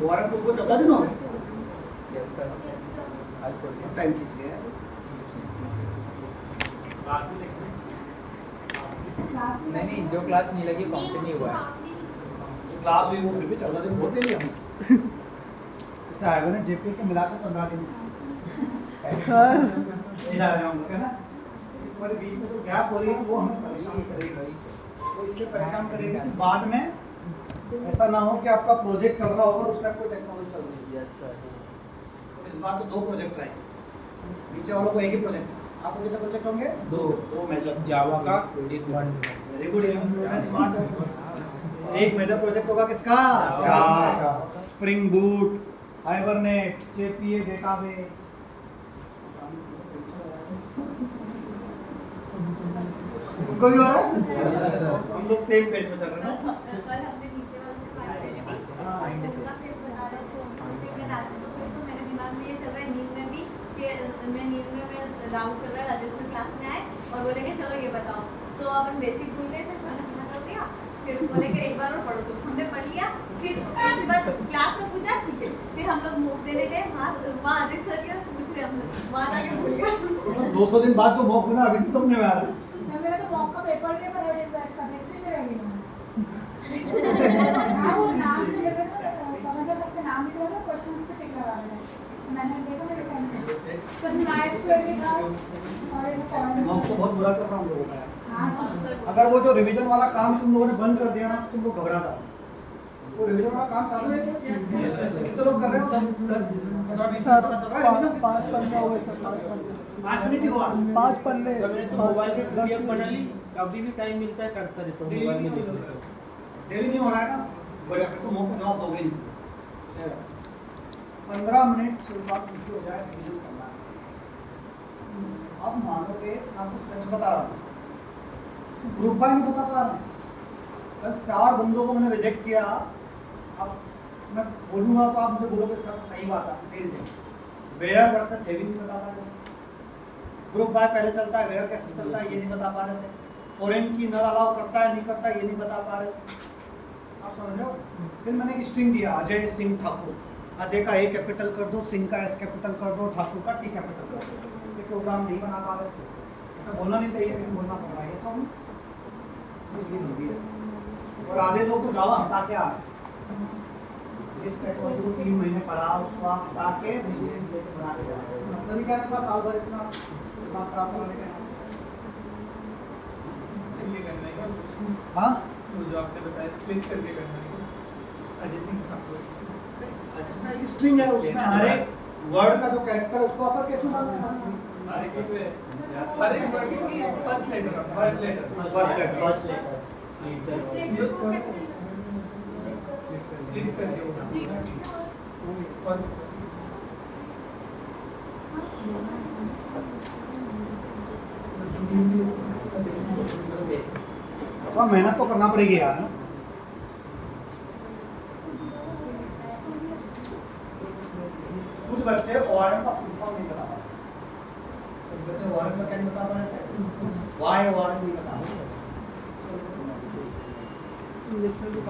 ORM टूल को 14 दिन हो गए। Yes sir. आज 14 टाइम कीजिए। नहीं जो क्लास नहीं लगी काउंट नहीं हुआ है। जो क्लास हुई वो फिर भी 14 दिन बहुत ले लिया हमने। जैसे हाइबरनेट जेपीए के मिलाकर 15 दिन सर ये जा रहे हैं हम लोग है ना। हमारे बीच में जो गैप हो रही है वो हमें परेशान करेगी, वो इसलिए परेशान करेगी कि बाद में ऐसा ना हो कि आपका प्रोजेक्ट चल रहा होगा और उस टाइम कोई टेक्नोलॉजी चल रही है। Yes, sir. तो इस बार तो 2 प्रोजेक्ट आएंगे, नीचे वालों को एक ही प्रोजेक्ट। आपको कितने प्रोजेक्ट होंगे? 2 मेजर। जावा का एक 1 वेरी गुड, मैं स्मार्ट हूँ। एक मेजर प्रोजेक्ट होगा किसका? Java, Spring Boot, Hibernate, JPA database. उनको भी हो रहा है? हम लोग सेम पेज पे चल रहे हैं। कल हमने नीचे वालों से बात करी थी, तो उनका फेस बता रहे थे, फिर मैं रात में सोई तो मेरे दिमाग में ये चल रहा है नींद में भी कि मैं नींद में डाउट चल रहा है। राजेश सर क्लास में आए और बोले कि चलो ये बताओ, तो अपन बेसिक भूल गए, फिर सर ने मना कर दिया, फिर बोले कि एक बार और पढ़ो, तो हमने पढ़ लिया। फिर उसके बाद क्लास में पूछा, ठीक है, फिर हम लोग मॉक देने गए, वहाँ अजय सर क्या पूछ रहे हमसे, वहाँ जाके भूल गए। 200 दिन बाद जो मॉक बना अभी से समझ में आ रहा है। सर मेरा तो मॉक का पेपर दे पर है बैच का देखते चले गए। हाँ वो नाम से लग रहा था, मतलब सबके नाम लिख रहा था, क्वेश्चन पे टिक लगा रहे थे। मैंने देखा मेरे फ्रेंड ने तो मैथ्स स्क्वायर लिखा और एक फॉर्मूला। मॉक तो बहुत बुरा चल रहा हम लोगों का यार। हाँ सर। अगर वो जो रिवीजन वाला काम तुम लोगों ने बंद कर दिया ना, तुम लोग घबरा जाओ। वो रिवीजन वाला काम चालू है क्या? कितने लोग कर रहे हो? 10 15 20 सर चल रहा है रिवीजन? 5 पन्ने हो गए सर, 5 पन्ने 5 मिनट ही हुआ। 5 पन्ने सर मैंने तो मोबाइल पे पीडीएफ बना ली, अभी भी टाइम मिलता है करता रहता हूँ मोबाइल में देख लेता हूँ। डेली नहीं हो रहा है ना, बढ़िया, फिर तो मॉक को जवाब दोगे नहीं। 15 मिनट शुरुआत कुछ हो जाए रिवीजन करना है। अब मानोगे, आपको सच बता रहा हूँ, ग्रुप बाय नहीं बता पा रहा हूँ। कल 4 बंदों को मैंने रिजेक्ट किया। अब मैं बोलूँगा तो आप मुझे बोलोगे सर सही बात है, सही रिजेक्ट। वेयर वर्सेस हेवी नहीं बता पा रहे थे। ग्रुप बाय पहले चलता है, वेयर कैसे चलता है ये नहीं बता पा रहे थे। फॉरेन की नल अलाउ करता है नहीं करता ये नहीं बता पा रहे थे। आप समझ रहे हो? फिर मैंने एक स्ट्रिंग दिया, अजय सिंह ठाकुर। अजय का ए कैपिटल कर दो, सिंह का एस कैपिटल कर दो, ठाकुर का टी कैपिटल कर दो। ये प्रोग्राम नहीं बना पा रहे थे, ऐसा बोलना नहीं चाहिए लेकिन बोलना पड़ रहा है। ये सब ये नहीं है। और आधे लोग तो जावा हटा के आ रहे। इस टेक्नोलॉजी को 3 महीने पढ़ा, उसको आप हटा के रिजल्ट लेके बना के आ रहे। मतलब ही क्या है, साल भर इतना दिमाग खराब करने का। हाँ जो आपने बताया स्प्लिट करके करना है अजय सिंह ठाकुर। अच्छा, एक स्ट्रिंग है, उसमें हर एक वर्ड का जो कैरेक्टर है उसको अपर केस में डालना है। हर एक वर्ड की first letter first letter. Statement को कैसे क्लिक करके और थोड़ा मेहनत तो करना पड़ेगी यार ना। कुछ बच्चे ओआरएम का फुल फॉर्म नहीं बता पा रहे, कुछ बच्चे ओआरएम का क्या नहीं बता पा रहे थे, वाई ओआरएम नहीं बता पा रहे। इंग्लिश में भी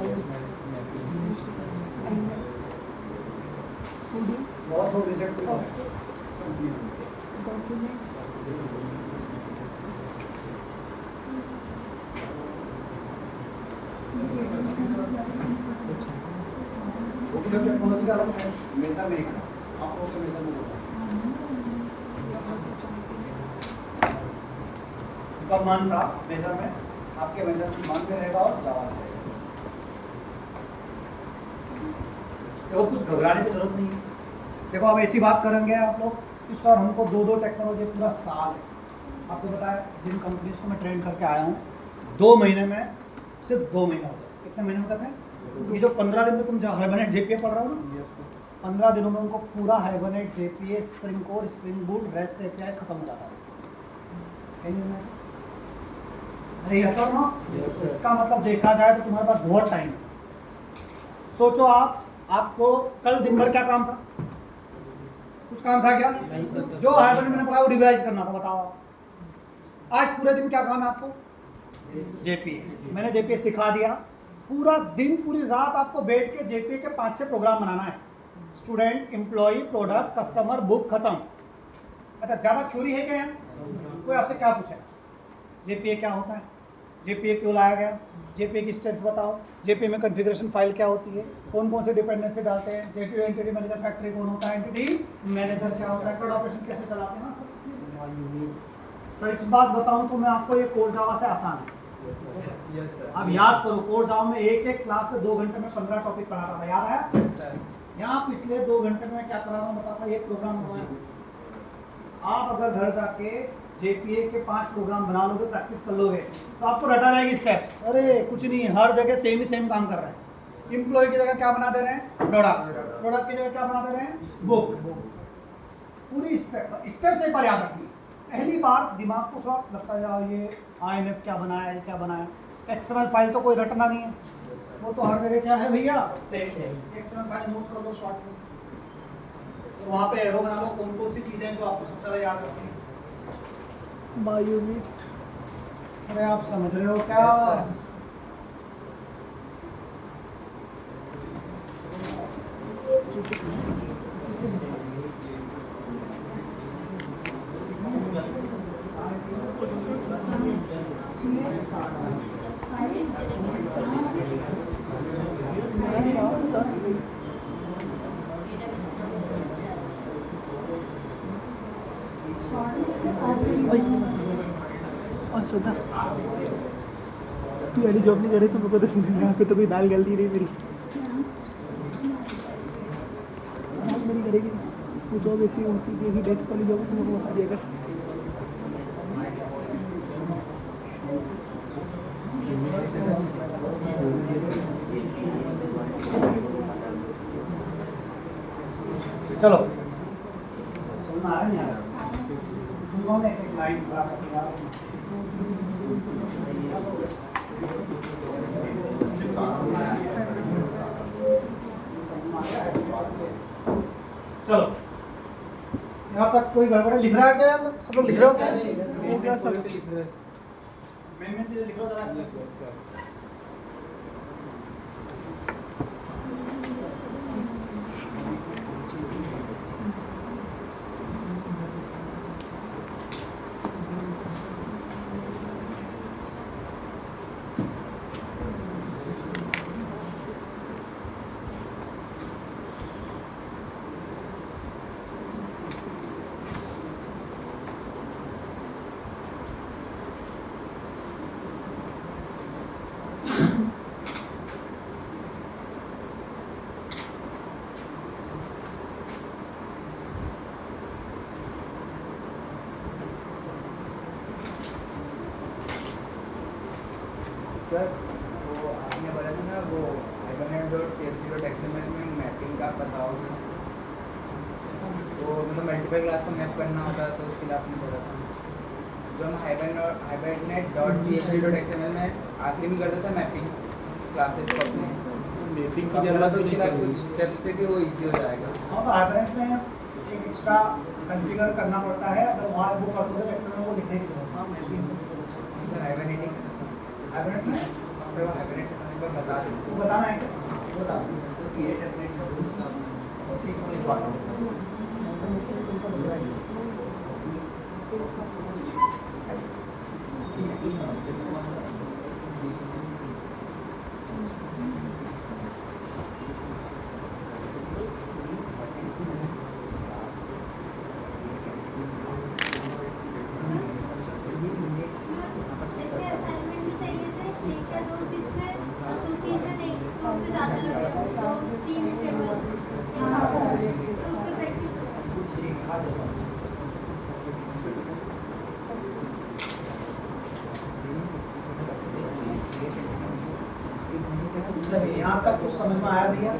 बहुत लोग रिजेक्ट हुए हैं। छोटी छोटी टेक्नोलॉजी का अलग है, मेजर में एक है, आप लोगों के मेजर में होता है। उनका मान था मेजर में, आपके मेजर में मान में रहेगा और जवाब रहेगा। देखो कुछ घबराने की जरूरत नहीं है। देखो अब ऐसी बात करेंगे आप लोग कि सर हमको 2 टेक्नोलॉजी पूरा साल है। आपको बताया जिन कंपनीज को मैं ट्रेन करके आया हूँ 2 महीने में सिर्फ 2 महीने होते हैं। कितने महीने होते थे? ये जो 15 दिन में तुम जो हाइबरनेट जेपीए पढ़ रहे हो ना, 15 दिनों में उनको पूरा hibernate JPA spring core spring boot rest API खत्म हो जाता है। अरे यस और नो? इसका मतलब देखा जाए तो तुम्हारे पास बहुत टाइम है। सोचो आपको कल दिन भर क्या काम था? कुछ काम था क्या? जो हाइबरनेट मैंने पढ़ा वो रिवाइज करना था। बताओ आप आज पूरे दिन क्या काम है आपको? जेपीए। मैंने जेपीए सिखा दिया। पूरा दिन पूरी रात आपको बैठ के जेपीए के 5-6 प्रोग्राम बनाना है। Student, employ, product, customer, book, खत्म। अच्छा ज़्यादा थ्योरी है क्या? कोई आपसे क्या पूछे जेपीए क्या होता है? जेपीए क्यों लाया गया, जेपीए की स्टेप्स बताओ, जेपीए में कॉन्फ़िगरेशन फाइल क्या होती है, कौन कौन से डिपेंडेंसी डालते हैं, जेपीए एंटिटी मैनेजर फैक्ट्री कौन होता है, एंटिटी मैनेजर क्या होता है, कोड ऑपरेशन कैसे चलाते हैं सब। सर इस बात बताऊं तो मैं आपको ये कोर जावा से आसान है। Yes sir. अब याद करो कोर जावा में एक क्लास में 2 घंटे में 15 टॉपिक पढ़ाता था, याद है? Yes sir. यहाँ पिछले 2 घंटे में क्या करा रहा हूँ बताता, एक प्रोग्राम बनाया। आप अगर घर जाके जेपीए के 5 प्रोग्राम बना लोगे, प्रैक्टिस कर लोगे तो आपको रटा जाएगी स्टेप्स। अरे कुछ नहीं, हर जगह सेम ही सेम काम कर रहे हैं। एम्प्लॉय की जगह क्या बना दे रहे हैं, प्रोडक्ट, प्रोडक्ट की जगह क्या बना दे रहे हैं, बुक। पूरी स्टेप से पर याद रखनी। पहली बार दिमाग को थोड़ा लगता है यार ये INF क्या बनाया है, क्या बनाया, एक्सएमएल फाइल तो कोई रटना नहीं है, वो तो हर जगह क्या है भैया, सेम। एक्सएमएल फाइल नोट कर लो शॉर्ट में, तो वहाँ पे एरो बना लो कौन कौन सी चीज़ें जो आपको सबसे ज़्यादा याद रखनी है। My unit. अरे आप समझ रहे हो क्या? और श्रद्धा तू वाली जॉब नहीं कर रही तो मेरे को तो यहाँ पे तो कोई दाल गलती नहीं मेरी। दाल मेरी करेगी वो जॉब ऐसी होती है, जैसी डेस्क वाली जॉब है तो मेरे को बता दिया कर। चलो सुनना है नहीं आ रहा, सुनो मैं एक लाइन पूरा करके आ रहा हूँ। चलो यहाँ तक कोई गड़बड़ लिख रहा है क्या? सब लोग लिख रहे हो क्या? वो क्या सब मेन चीजें लिख रहे हो जरा इसमें। सर वो आपने बोला था ना वो hibernate.safety.xml में मैपिंग का बताओगे, तो मतलब मल्टीपल क्लास को मैप करना होता है, तो उसके लिए आपने बोला था जो हम hibernate.safety.xml में आखिरी में कर देता मैपिंग क्लासेस को अपने मैपिंग की जरूरत, तो उसके लिए कुछ स्टेप्स से कि वो इजी हो जाएगा। हाँ तो हाइब्रेट में एक एक्स्ट्रा कॉन्फ़िगर करना पड़ता है, अगर वहाँ वो कर दोगे तो एक्सेल में वो लिखने की जरूरत है। हाँ मैपिंग सर हाइबरनेटिंग हाइब्रेट में सर वो हाइबरनेट पर बता देते वो बताना है क्या? बता तो क्रिएट अपडेट का उसका ठीक है लिखवा दो। जैसे असाइनमेंट भी चाहिए थे, एक या दो जिसमें एसोसिएशन है तो उसमें ज़्यादा लगेगा, तो 3 टेबल ऐसा तो उसमें प्रैक्टिस हो सकती है। आ जाओ। चलिए यहाँ तक कुछ समझ में आया भैया?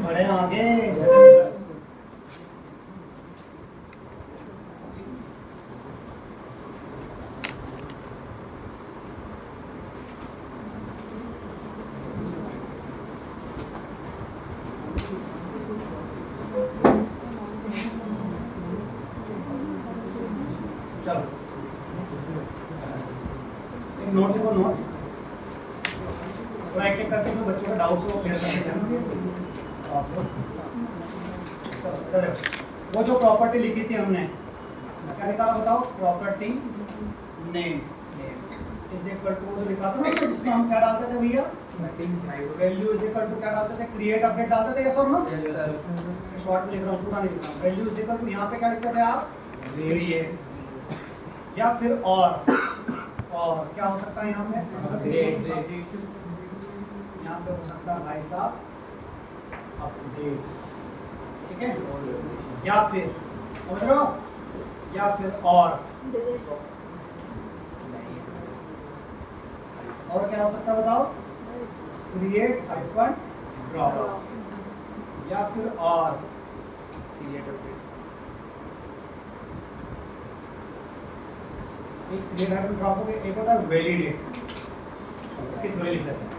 बड़े आगे चलो एक नोट लिखो, नोट थोड़ा एक एक करके जो बच्चों का डाउट्स है वो क्लियर करते हैं। चलो इधर देखो, वो जो प्रॉपर्टी लिखी थी हमने, क्या निकाला बताओ? Property name is equal to, जो लिखा था ना जिसमें हम क्या डालते थे भैया? वैल्यू इज इक्वल टू क्या डालते थे? क्रिएट अपडेट डालते थे, यस और नो? शॉर्ट में लिख रहा हूँ, पूरा नहीं लिख रहा हूँ। वैल्यू इज इक्वल टू यहाँ पे क्या लिखते थे आप? क्रिएट, या फिर और क्या हो सकता है यहाँ पे? यहाँ पे हो सकता है भाई साहब अपडेट, ठीक है? या फिर समझ रहे हो, या फिर और क्या हो सकता है बताओ? क्रिएट हाइफन ड्रॉप, या फिर और क्रिएट अपडेट। एक क्रिएट हाइफन ड्रॉप हो गया, एक होता है वैलिडेट, इसकी थ्योरी लिख देते हैं।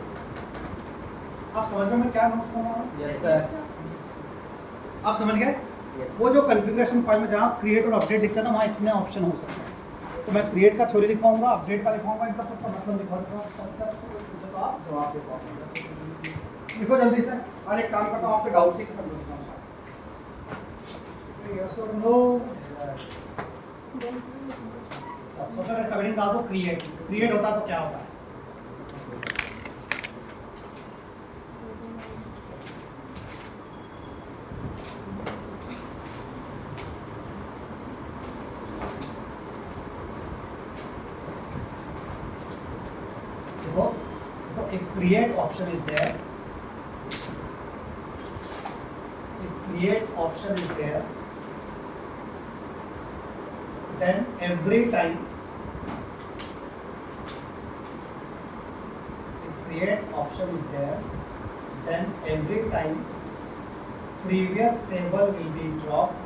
आप समझ रहे हो मैं क्या नोट्स बना रहा हूँ? Yes sir. आप समझ गए? वो जो कॉन्फ़िगरेशन फाइल में जहाँ क्रिएट और अपडेट लिखता है ना, वहाँ इतने ऑप्शन हो सकते हैं। तो मैं क्रिएट का थ्योरी लिखवाऊंगा, अपडेट का लिखवाऊंगा, इनका सबका मतलब लिखवाऊंगा। पूछो तो आप जवाब दे पाओगे। लिखो जल्दी से, और एक काम करता हूँ, आपके डाउट से खत्म करता हूँ। यस और नो? सबसे पहले सबहेडिंग डाल दो क्रिएट होता तो क्या होता है? Create option is there. If create option is there, then every time if create option is there, then every time previous table will be dropped.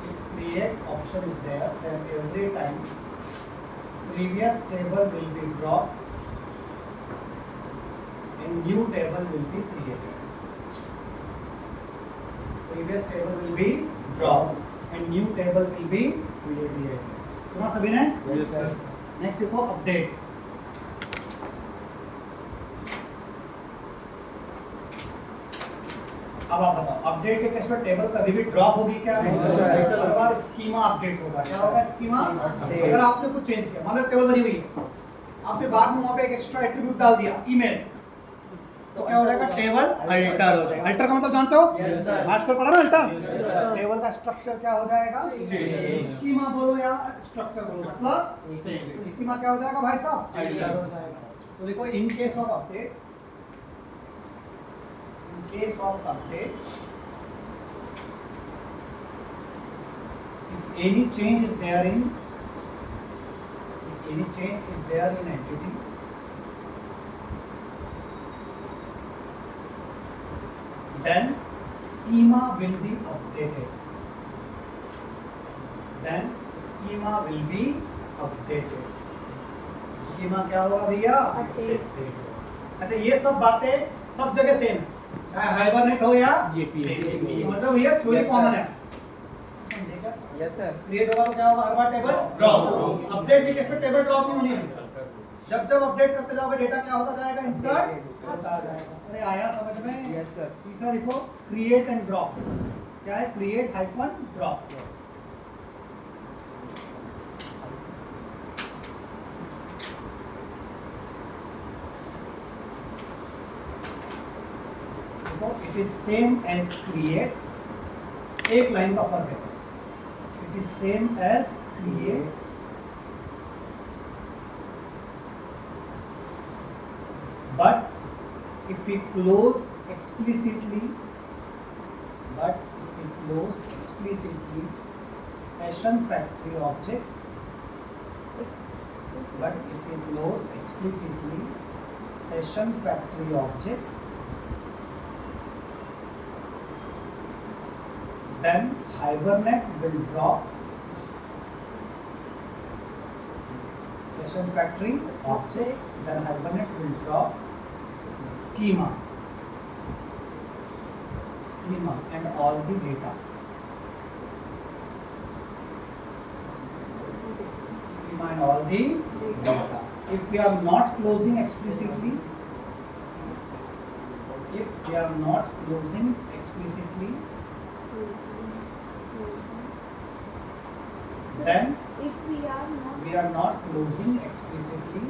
If create option is there, then every time previous table will be dropped and new table will be created. Previous table will be dropped and new table will be created. सुना सभी ने? Yes sir. Next देखो update. अब आप बताओ, update के case में table कभी भी ड्रॉप होगी क्या? हर बार स्कीमा अपडेट होगा। क्या होगा? Schema update. अगर आपने कुछ चेंज किया, मान लो टेबल बनी हुई है, आपने बाद में वहां पे एक एक्स्ट्रा एट्रीब्यूट डाल दिया ईमेल, तो क्या हो जाएगा? टेबल अल्टर हो जाएगा। अल्टर का मतलब जानते हो? आजकल पढ़ा ना अल्टर? टेबल का स्ट्रक्चर क्या हो जाएगा? स्कीमा बोलो या स्ट्रक्चर बोलो, मतलब स्कीमा क्या हो जाएगा भाई साहब? अल्टर हो जाएगा। तो देखो, in case of update, case of update, if any change is there in entity, then schema will be updated. schema क्या होगा भैया? अपडेट। अच्छा, ये सब बातें सब जगह सेम, चाहे हाइबरनेट हो या जेपीई, समझ रहे हो भैया? थ्योरी कॉमन है, समझेगा? Yes sir. क्रिएट होगा तो क्या होगा? हर बार टेबल ड्रॉप। अपडेट के केस में टेबल ड्रॉप नहीं होनी है। जब जब अपडेट करते जाओगे डेटा क्या होता जाएगा? इंसर्ट होता जाएगा। अरे आया समझ में? Yes sir. तीसरा लिखो, क्रिएट एंड ड्रॉप। क्या है? Create hyphen drop. It is same as create, एक लाइन का फर्क है बस। It is same as create, but if we close explicitly session factory object, then Hibernate will drop session factory object, then Hibernate will drop schema and all the data. Schema and all the data. if we are not closing explicitly, if we are not closing explicitly, then If we are not closing explicitly,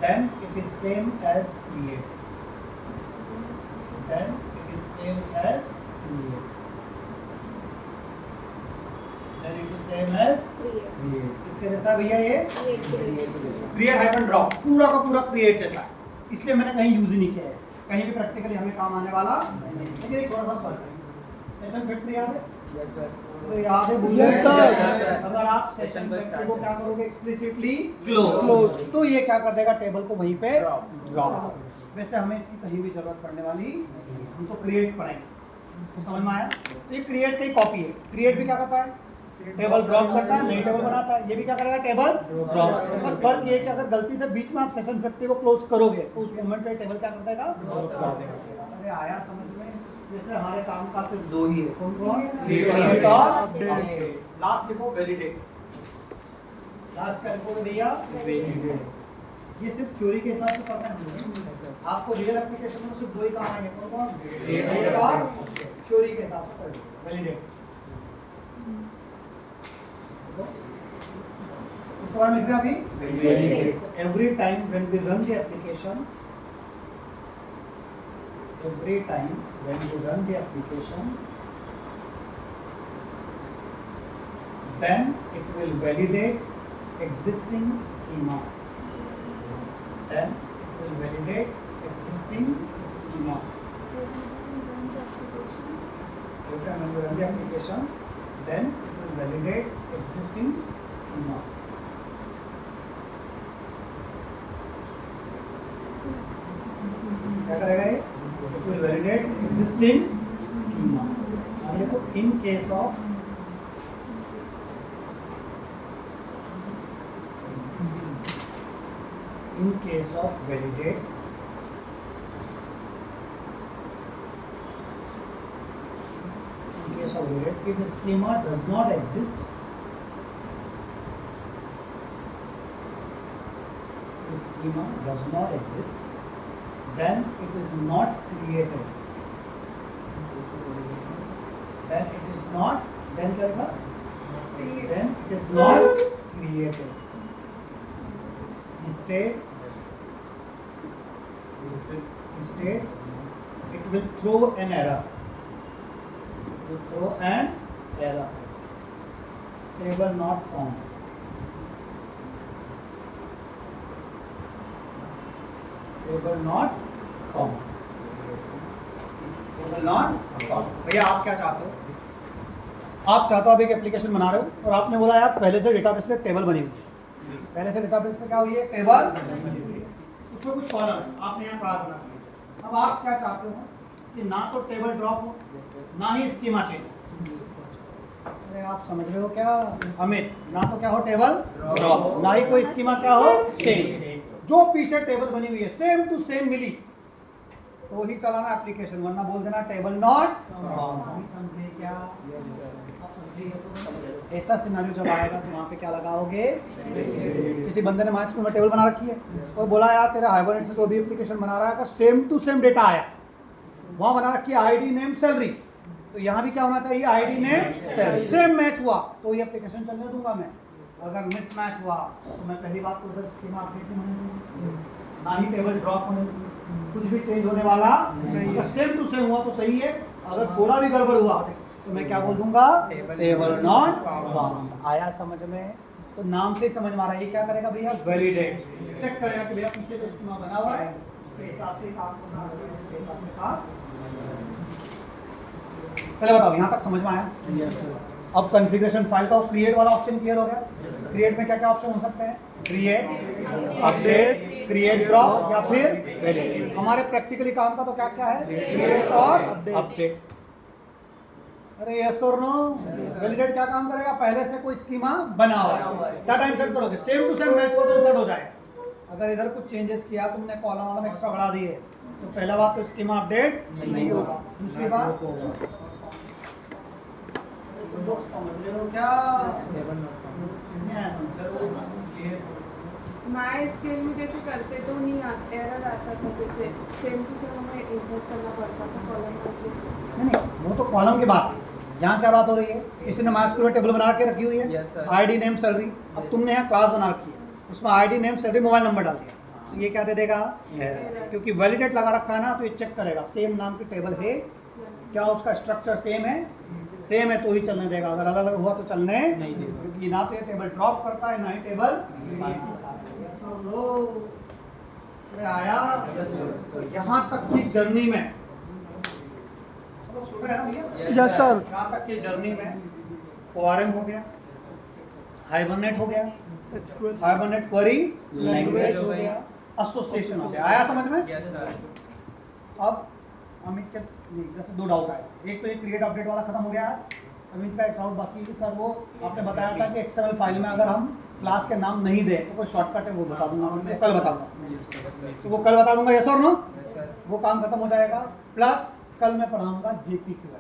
then it is same as create. Then it is same as create. Then it is same as create. किसके जैसा भैया ये? Create hyphen drop, पूरा का पूरा create जैसा, इसलिए मैंने कहीं यूज ही नहीं किया है, कहीं भी प्रैक्टिकली हमें काम आने वाला नहीं। लेकिन एक थोड़ा सा फर्क है। सेशन 50 याद है? Yes sir. तो याद है भूल Yes, गए? sir. अगर आप सेशन 50 को क्या करोगे? एक्सप्लिसिटली क्लोज, तो ये क्या कर देगा? टेबल को वहीं पे ड्रॉप। वैसे हमें इसकी कहीं भी जरूरत पड़ने वाली, हम तो क्रिएट पढ़ेंगे, तो समझ में आया? तो ये क्रिएट की कॉपी है। क्रिएट भी क्या करता है? टेबल ड्रॉप करता है, नई टेबल बनाता है। ये भी क्या करेगा? Table drop. बस फर्क ये है कि अगर गलती से बीच में आप सेशन 50 को क्लोज करोगे तो उस मोमेंट पे टेबल क्या कर देगा? अरे आया समझ में? जैसे हमारे काम का सिर्फ दो ही है, कौन कौन? क्रिएट और अपडेट। लास्ट लिखो वैलिडेट। लास्ट क्या लिखोगे भैया? वैलिडेट। ये सिर्फ थ्योरी के हिसाब से पढ़ना है। आपको रियल एप्लीकेशन में सिर्फ दो ही काम आएंगे, कौन कौन? क्रिएट और थ्योरी के हिसाब से पढ़िए वैलिडेट। इसके बाद लिख रहे हैं अभी every time when we run the application, every time when you run the application, then it will validate existing schema. Then it will validate existing schema. Every time when you run the application, then it will validate existing schema. क्या करेगा ये? It will validate existing schema. आगे देखो in case of validate, if the schema does not exist, then it is not created. Then it is not, then क्या होगा? Then it is not created. Instead it will throw an error. Table not found. भैया आप क्या चाहते हो? आप चाहते हो आप एक एप्लीकेशन बना रहे हो और आपने बोला यार पहले से डेटाबेस पे टेबल बनी हुई है। पहले से डेटाबेस पे क्या हुई है? टेबल उसमें कुछ कॉलम है, आपने यहाँ पास बना दिया। अब आप क्या चाहते हो कि ना तो टेबल ड्रॉप हो ना ही स्कीमा चेंज। अरे आप समझ रहे हो क्या अमित? ना तो क्या हो टेबल ड्रॉप, ना ही कोई स्कीमा क्या हो चेंज। जो पीछे टेबल बनी हुई है सेम टू सेम मिली तो ही चलाना एप्लीकेशन, वरना बोल देना टेबल नॉट फाउंड। समझे क्या? ऐसा सिनेरियो जब आएगा तो वहाँ पे क्या लगाओगे? किसी बंदे ने माइस्क्यूएल में टेबल बना रखी है और बोला यार तेरा हाइबरनेट से जो भी एप्लीकेशन बना रहा है अगर सेम टू सेम डेटा आया, वहाँ बना रखी है आईडी नेम सैलरी, तो यहाँ भी क्या होना चाहिए? ID name salary. Same match हुआ तो ये एप्लीकेशन चलने दूंगा मैं। अगर मिस मैच हुआ तो मैं पहली बात तो उधर स्कीमा अपडेट नहीं होने दूंगा, ना ही टेबल ड्रॉप होने दूंगा, कुछ भी चेंज होने वाला नहीं। अगर सेम टू सेम हुआ तो सही है, अगर थोड़ा भी गड़बड़ हुआ तो मैं क्या बोल दूंगा? Table not found. आया समझ में? तो नाम से ही समझ में आ रहा है ये क्या करेगा भैया? वैलिडेट। चेक करेगा कि भैया पीछे जो स्कीमा बना हुआ है उसके हिसाब से काम करना है, उसके हिसाब से काम। पहले बताओ यहाँ तक समझ में आया? अब कॉन्फ़िगरेशन फाइल का क्रिएट वाला ऑप्शन क्लियर हो गया। क्रिएट में क्या क्या ऑप्शन हो सकते हैं? क्रिएट, अपडेट, क्रिएट ड्रॉप या फिर वैलिडेट। हमारे प्रैक्टिकली काम का तो क्या क्या है? क्रिएट और अपडेट। अरे यस और नो? वैलिडेट क्या काम करेगा? पहले से कोई स्कीमा बना हुआ है, क्या टाइम सेट करोगे? सेम टू सेम मैच हो तो सेट हो जाए। अगर इधर कुछ चेंजेस किया तुमने कॉलम वाला एक्स्ट्रा बढ़ा दिए तो पहला बात तो स्कीमा अपडेट नहीं होगा। दूसरी बात लोग समझ रहे हो क्या? माई स्केल में जैसे करते तो नहीं आता, एरर आता था, जैसे सेम टू सेम हमें इंसर्ट करना पड़ता था कॉलम का। नहीं, वो तो कॉलम की बात थी। यहाँ क्या बात हो रही है? किसी ने माइस्क्यूएल टेबल बना के रखी हुई Yes, sir. है, आईडी नेम सैलरी। अब तुमने यहाँ क्लास बना रखी है, उसमें ID name salary mobile number डाल दिया, तो ये क्या दे देगा? एरर। क्योंकि वैलिडेट लगा रखा है ना, तो ये चेक करेगा सेम नाम की टेबल है क्या, उसका स्ट्रक्चर सेम है, सेम है तो ही चलने देगा, अगर अलग अलग हुआ तो चलने नहीं देगा, क्योंकि ना तो ये टेबल ड्रॉप करता है ना ही टेबल आया। यहाँ तक की जर्नी में सुन रहे हैं ना भैया? Yes sir. यहाँ तक की जर्नी में ORM हो गया, हाइबरनेट हो गया, हाइबरनेट क्वेरी लैंग्वेज हो गया, एसोसिएशन हो गया। आया समझ में? Yes sir. अब अमित के जैसे 2 डाउट आए। एक तो ये क्रिएट अपडेट वाला खत्म हो गया आज। अमित का एक डाउट बाकी है कि सर वो आपने बताया था कि XML फाइल में अगर हम क्लास के नाम नहीं दें तो कोई शॉर्टकट है, वो बता दूंगा, वो कल बताऊंगा। तो वो कल बता दूंगा, यस और नो? वो काम खत्म हो जाएगा। प्लस कल मैं पढ़ाऊंगा JPQL,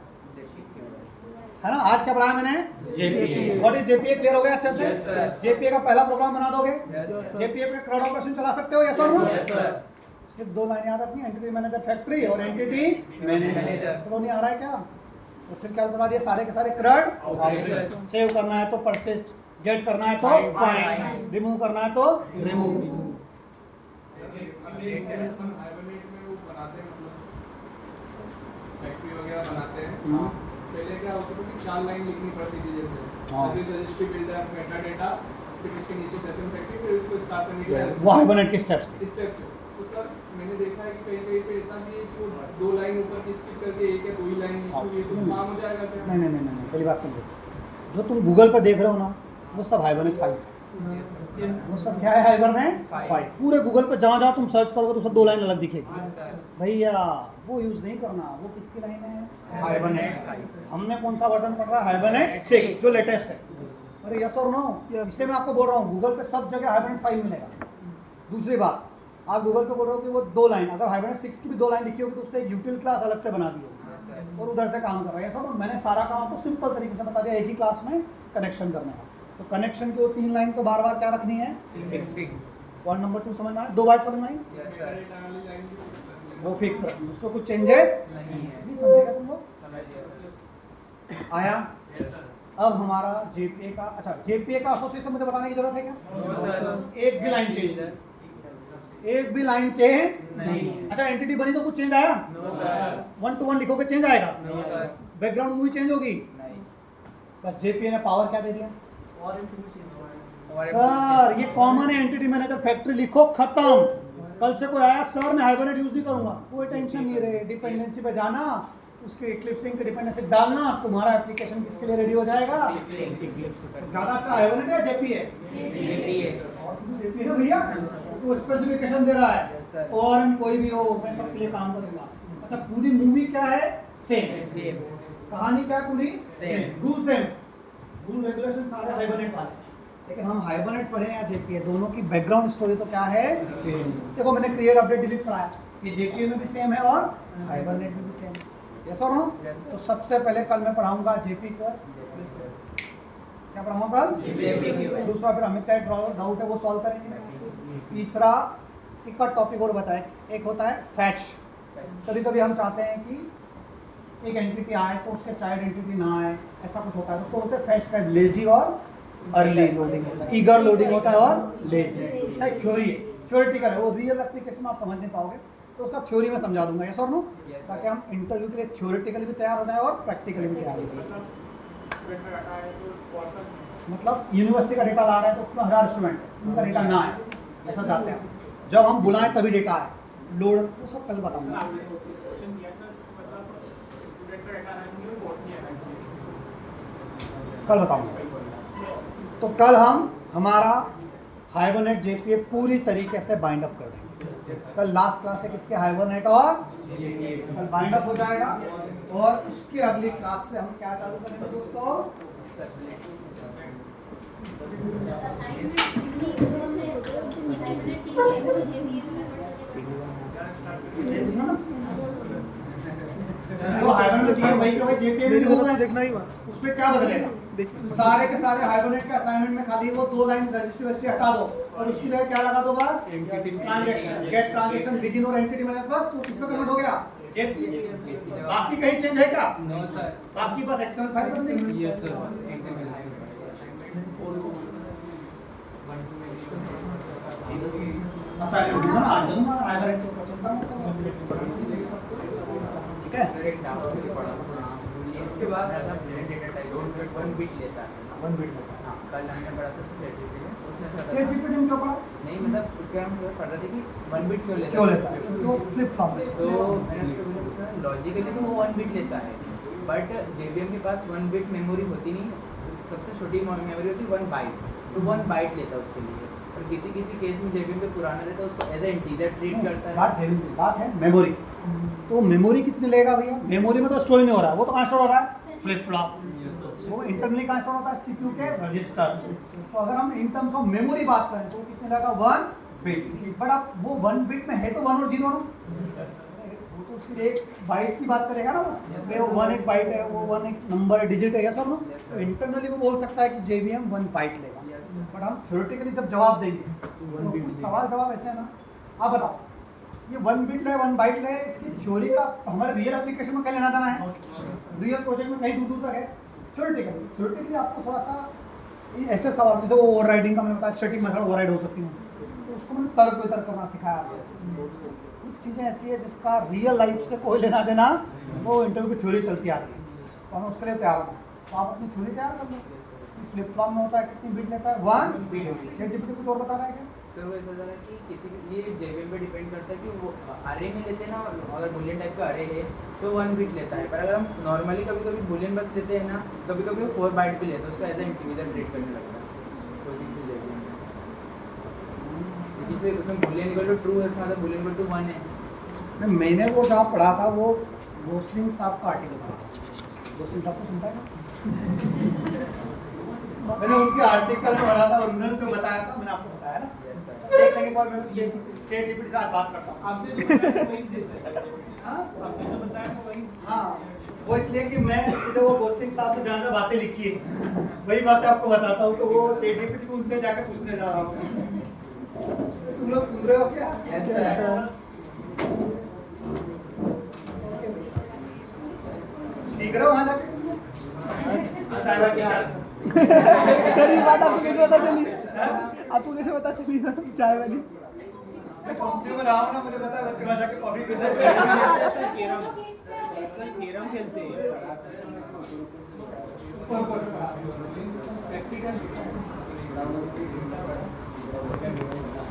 है ना? आज क्या पढ़ाया मैंने? JPA। What is JPA? Clear हो गया अच्छे से? JPA का पहला प्रोग्राम बना दोगे? JPA पे CRUD ऑपरेशन चला सकते हो, यस और नो? सिर्फ 2 लाइन याद रखनी, एंटिटी मैनेजर फैक्ट्री और एंटिटी मैनेजर। तो नहीं आ रहा है क्या? तो फिर क्या चला दिया? सारे के सारे CRUD ऑपरेशन। सेव करना है तो परसिस्ट, गेट करना है तो फाइंड, रिमूव करना है तो रिमूव। फैक्ट्री वगैरह बनाते हैं, पहले क्या होता था कि 4 लाइन लिखनी पड़ती थी, जैसे service registry builder Meta data, फिर उसके नीचे सेशन फैक्ट्री, फिर उसको स्टार्ट करने के लिए वो हाइबरनेट के स्टेप्स थे। स्टेप्स। तो सर मैंने देखा है कि कहीं पे ऐसा भी है कि वो 2 लाइन ऊपर की स्किप करके 1 या 2 ही लाइन लिखी हुई है, तो काम हो जाएगा क्या? नहीं नहीं नहीं नहीं, पहली बात समझो, जो तुम गूगल पे देख रहे हो ना, वो सब हाइबरनेट 5 है। वो सब क्या है? हाइबरनेट 5। पूरे गूगल पे जहाँ जहाँ तुम सर्च करोगे तो सब 2 लाइन अलग दिखेगी भैया, वो यूज नहीं करना। वो किसकी लाइन है? हाइबरनेट 5। हमने कौन सा वर्जन पढ़ रहा है? हाइबरनेट 6 जो लेटेस्ट है। अरे यस और नो? इसलिए मैं आपको बोल रहा हूँ गूगल पे सब जगह हाइबरनेट 5 मिलेगा। दूसरी बात, आप गूगल पे बोल रहे हो कि वो 2 लाइन, अगर हाइबरनेट 6 की भी 2 लाइन लिखी होगी तो उसने एक यूटिल क्लास अलग से बना दी होगी और उधर से काम कर रहा है। ऐसा मैंने सारा काम आपको सिंपल तरीके से बता दिया, एक ही क्लास में कनेक्शन करने का। तो कनेक्शन की वो 3 लाइन तो बार बार क्या रखनी है? फिक्स। पॉइंट नंबर 2 समझ में आया? 2 बार समझ में आई? वो फिक्स रखनी, उसको कुछ चेंजेस नहीं है। नहीं समझेगा तुम लोग? आया? अब हमारा JPA का, अच्छा JPA का एसोसिएशन मुझे बताने की जरूरत है क्या? एक भी लाइन चेंज, एक भी लाइन चेंज नहीं। अच्छा एंटिटी बनी तो कुछ चेंज आया? 1 to 1 लिखोगे चेंज आएगा? बैकग्राउंड मूवी चेंज होगी? बस JPA ने पावर क्या दे दिया? सर ये कॉमन है, एंटिटी मैनेजर फैक्ट्री लिखो, खत्म। कल से कोई आया सर मैं हाइबरनेट यूज नहीं करूंगा, कोई टेंशन नहीं रहे। डिपेंडेंसी पे जाना, उसके इक्लिप्सिंग की डिपेंडेंसी डालना, तुम्हारा एप्लीकेशन किसके लिए रेडी हो जाएगा? ज्यादा अच्छा हाइबरनेट है JPA? JPA भैया तो स्पेसिफिकेशन दे रहा है, और कोई भी हो मैं सबके लिए काम करूंगा। अच्छा पूरी मूवी क्या है? सेम। कहानी क्या है? पूरी same. Rule same, rule regulation सारे हाइबरनेट वाले। लेकिन हम हाइबरनेट पढ़े या JPA, दोनों की बैकग्राउंड स्टोरी तो क्या है? सेम। देखो मैंने क्रिएट अपडेट डिलीट कराया, ये JPA में भी सेम है और हाइबरनेट में भी सेम है। यस और नो? तो सबसे पहले कल मैं पढ़ाऊंगा JPA। क्या पढ़ाऊंगा कल? दूसरा फिर अमित का एक डाउट है वो सॉल्व करेंगे। तीसरा एक का टॉपिक और बचा है, एक होता है फैच। कभी कभी हम चाहते हैं कि एक एंटिटी आए तो उसके चाइल्ड एंटिटी ना आए, ऐसा कुछ होता है, उसको बोलते हैं फैच टाइप। लेजी और अर्ली लोडिंग होता है, ईगर लोडिंग होता है और लेजी। उसका एक थ्योरी है, थ्योरेटिकल है, वो रियल एप्लीकेशन में आप समझ नहीं पाओगे, तो उसका थ्योरी में समझा दूंगा। यस और नो? ताकि हम इंटरव्यू के लिए थ्योरेटिकली भी तैयार हो जाए और प्रैक्टिकली भी तैयार हो जाए। मतलब यूनिवर्सिटी का डेटा ला रहे हैं तो उसमें 1000 स्टूडेंट है, उनका डेटा ना आए, ऐसा चाहते हैं। जब हम बुलाएं तभी डेटा आए, लोड, वो सब कल बताऊंगा। कल बताऊंगा। तो कल हम हमारा हाइबरनेट JPA पूरी तरीके से बाइंड अप कर देंगे। कल लास्ट क्लास है किसके? हाइबरनेट और JPA। कल बाइंड अप हो जाएगा और उसके अगली क्लास से हम क्या चालू करेंगे दोस्तों? जो हाइबरनेट है वही JPA में भी होगा, देखना ही बात। उसमें क्या बदलेगा? सारे के सारे हाइबरनेट के असाइनमेंट में खाली वो 2 लाइन रजिस्टर से हटा दो और उसकी जगह क्या लगा दो बस ट्रांजैक्शन, गेट ट्रांजैक्शन बिगिन और एंटिटी मैंने बस तो किस पे कन्वर्ट हो गया जेप। बाकी कहीं चेंज है क्या? No sir. बाकी बस एक्सएमएल फाइल बन गई। Yes sir. असाइनमेंट ना आज दूंगा हाइबरनेट को चिंता मत करो, ठीक है। सर एक डाउट मुझे पड़ा, इसके बाद ऐसा बुलियन डेटा टाइप 1 बिट लेता है। 1 बिट लेता है। हाँ, कल हमने पढ़ा था चैट जीपीटी में, उसने ऐसा चैट जीपीटी में क्या पढ़ा? नहीं मतलब उसके हम पढ़ रहे थे कि 1 बिट क्यों लेता है? तो फ्लिप फ्लॉप है। तो मैंने उससे पूछा लॉजिकली तो वो 1 बिट लेता है, बट जेबीएम के पास 1 बिट मेमोरी होती नहीं, सबसे छोटी मेमोरी होती है 1 बाइट, तो 1 बाइट लेता है उसके लिए। और किसी किसी केस में जेबीएम पे पुराना रहता है उसको एज ए इंटीजर ट्रीट करता है। बात है मेमोरी, तो मेमोरी कितनी लेगा भैया? मेमोरी में तो स्टोर नहीं हो रहा है, वो तो कहाँ स्टोर हो रहा है? Flip flop. वो इंटरनली कहाँ स्टोर होता है? सीपीयू के रजिस्टर। तो अगर हम इन टर्म्स ऑफ मेमोरी बात करें तो कितने लगा? 1 बिट। बट अब वो 1 बिट में है तो 1 और 0 ना, वो तो उसकी एक बाइट की बात करेगा ना, वो 1 एक बाइट है, वो 1 एक नंबर है, डिजिट है, यस और नो। तो इंटरनली वो बोल सकता है कि जेबीएम 1 बाइट लेगा। बट हम थ्योरेटिकली जब जवाब देंगे तो सवाल जवाब ऐसे है ना, आप बताओ ये 1 बिट ले 1 बाइट ले, इसकी थ्योरी का हमारे रियल एप्लीकेशन में क्या लेना देना है? रियल प्रोजेक्ट में कहीं दूर दूर तक है। थ्योरेटिकली आपको थोड़ा सा ये ऐसे सवाल, जैसे वो ओवरराइडिंग का मैंने बताया, स्टैटिक मेथड ओवरराइड हो सकती है, तो उसको मैंने तर्क वितर्क करना सिखाया। कुछ चीज़ें ऐसी है जिसका रियल लाइफ से कोई लेना देना, वो इंटरव्यू की थ्योरी चलती आ रही है, तो हम उसके लिए तैयार हूँ। तो आप अपनी थ्योरी तैयार कर लो। फ्लिप फ्लॉप में होता है कितनी बिट लेता है? 1 बिट। चैट जीपीटी कुछ और बता रहा है क्या? सर वो ऐसा है कि किसी ये जेबीएम पे डिपेंड करता है कि वो अरे में लेते हैं ना, अगर बुलियन टाइप का अरे है तो 1 बिट लेता है, पर अगर हम नॉर्मली कभी कभी बुलियन बस लेते हैं ना, कभी कभी वो 4 बाइट भी लेता है, उसको एज ए इंटीजर ट्रीट करने लगता है। तो इसी से जेबीएम क्योंकि से उसमें बुलियन इक्वल टू ट्रू है, उसका मतलब बुलियन इक्वल टू 1 है। नहीं, मैंने वो जहाँ पढ़ा था वो गोस्लिंग साहब का आर्टिकल पढ़ा। गोस्लिंग साहब को सुनता है ना? मैंने उनके आर्टिकल में पढ़ा था और उन्होंने जो बताया था मैंने आपको बताया ना। देख लेंगे एक बार, मैं चैट जीपीटी से आज बात करता हूँ। हाँ, वो इसलिए कि मैं सीधे वो गोस्लिंग साहब ने जहाँ जहाँ बातें लिखी है वही बातें आपको बताता हूँ, तो वो चैट जीपीटी को उनसे जाकर पूछने जा रहा हूँ। तुम लोग सुन रहे हो क्या? Yes sir. सीख रहे हो वहाँ जाके? अच्छा भाई क्या? सर ये बात आपको कैसे पता चली? आपको कैसे पता चली चाय वाली? मैं कंपनी में रहा हूँ ना, मुझे पता है बच्चे वहाँ जाके कॉफी पीते हैं। सर कैरम खेलते हैं।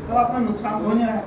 तो अपना नुकसान हो नहीं रहा है।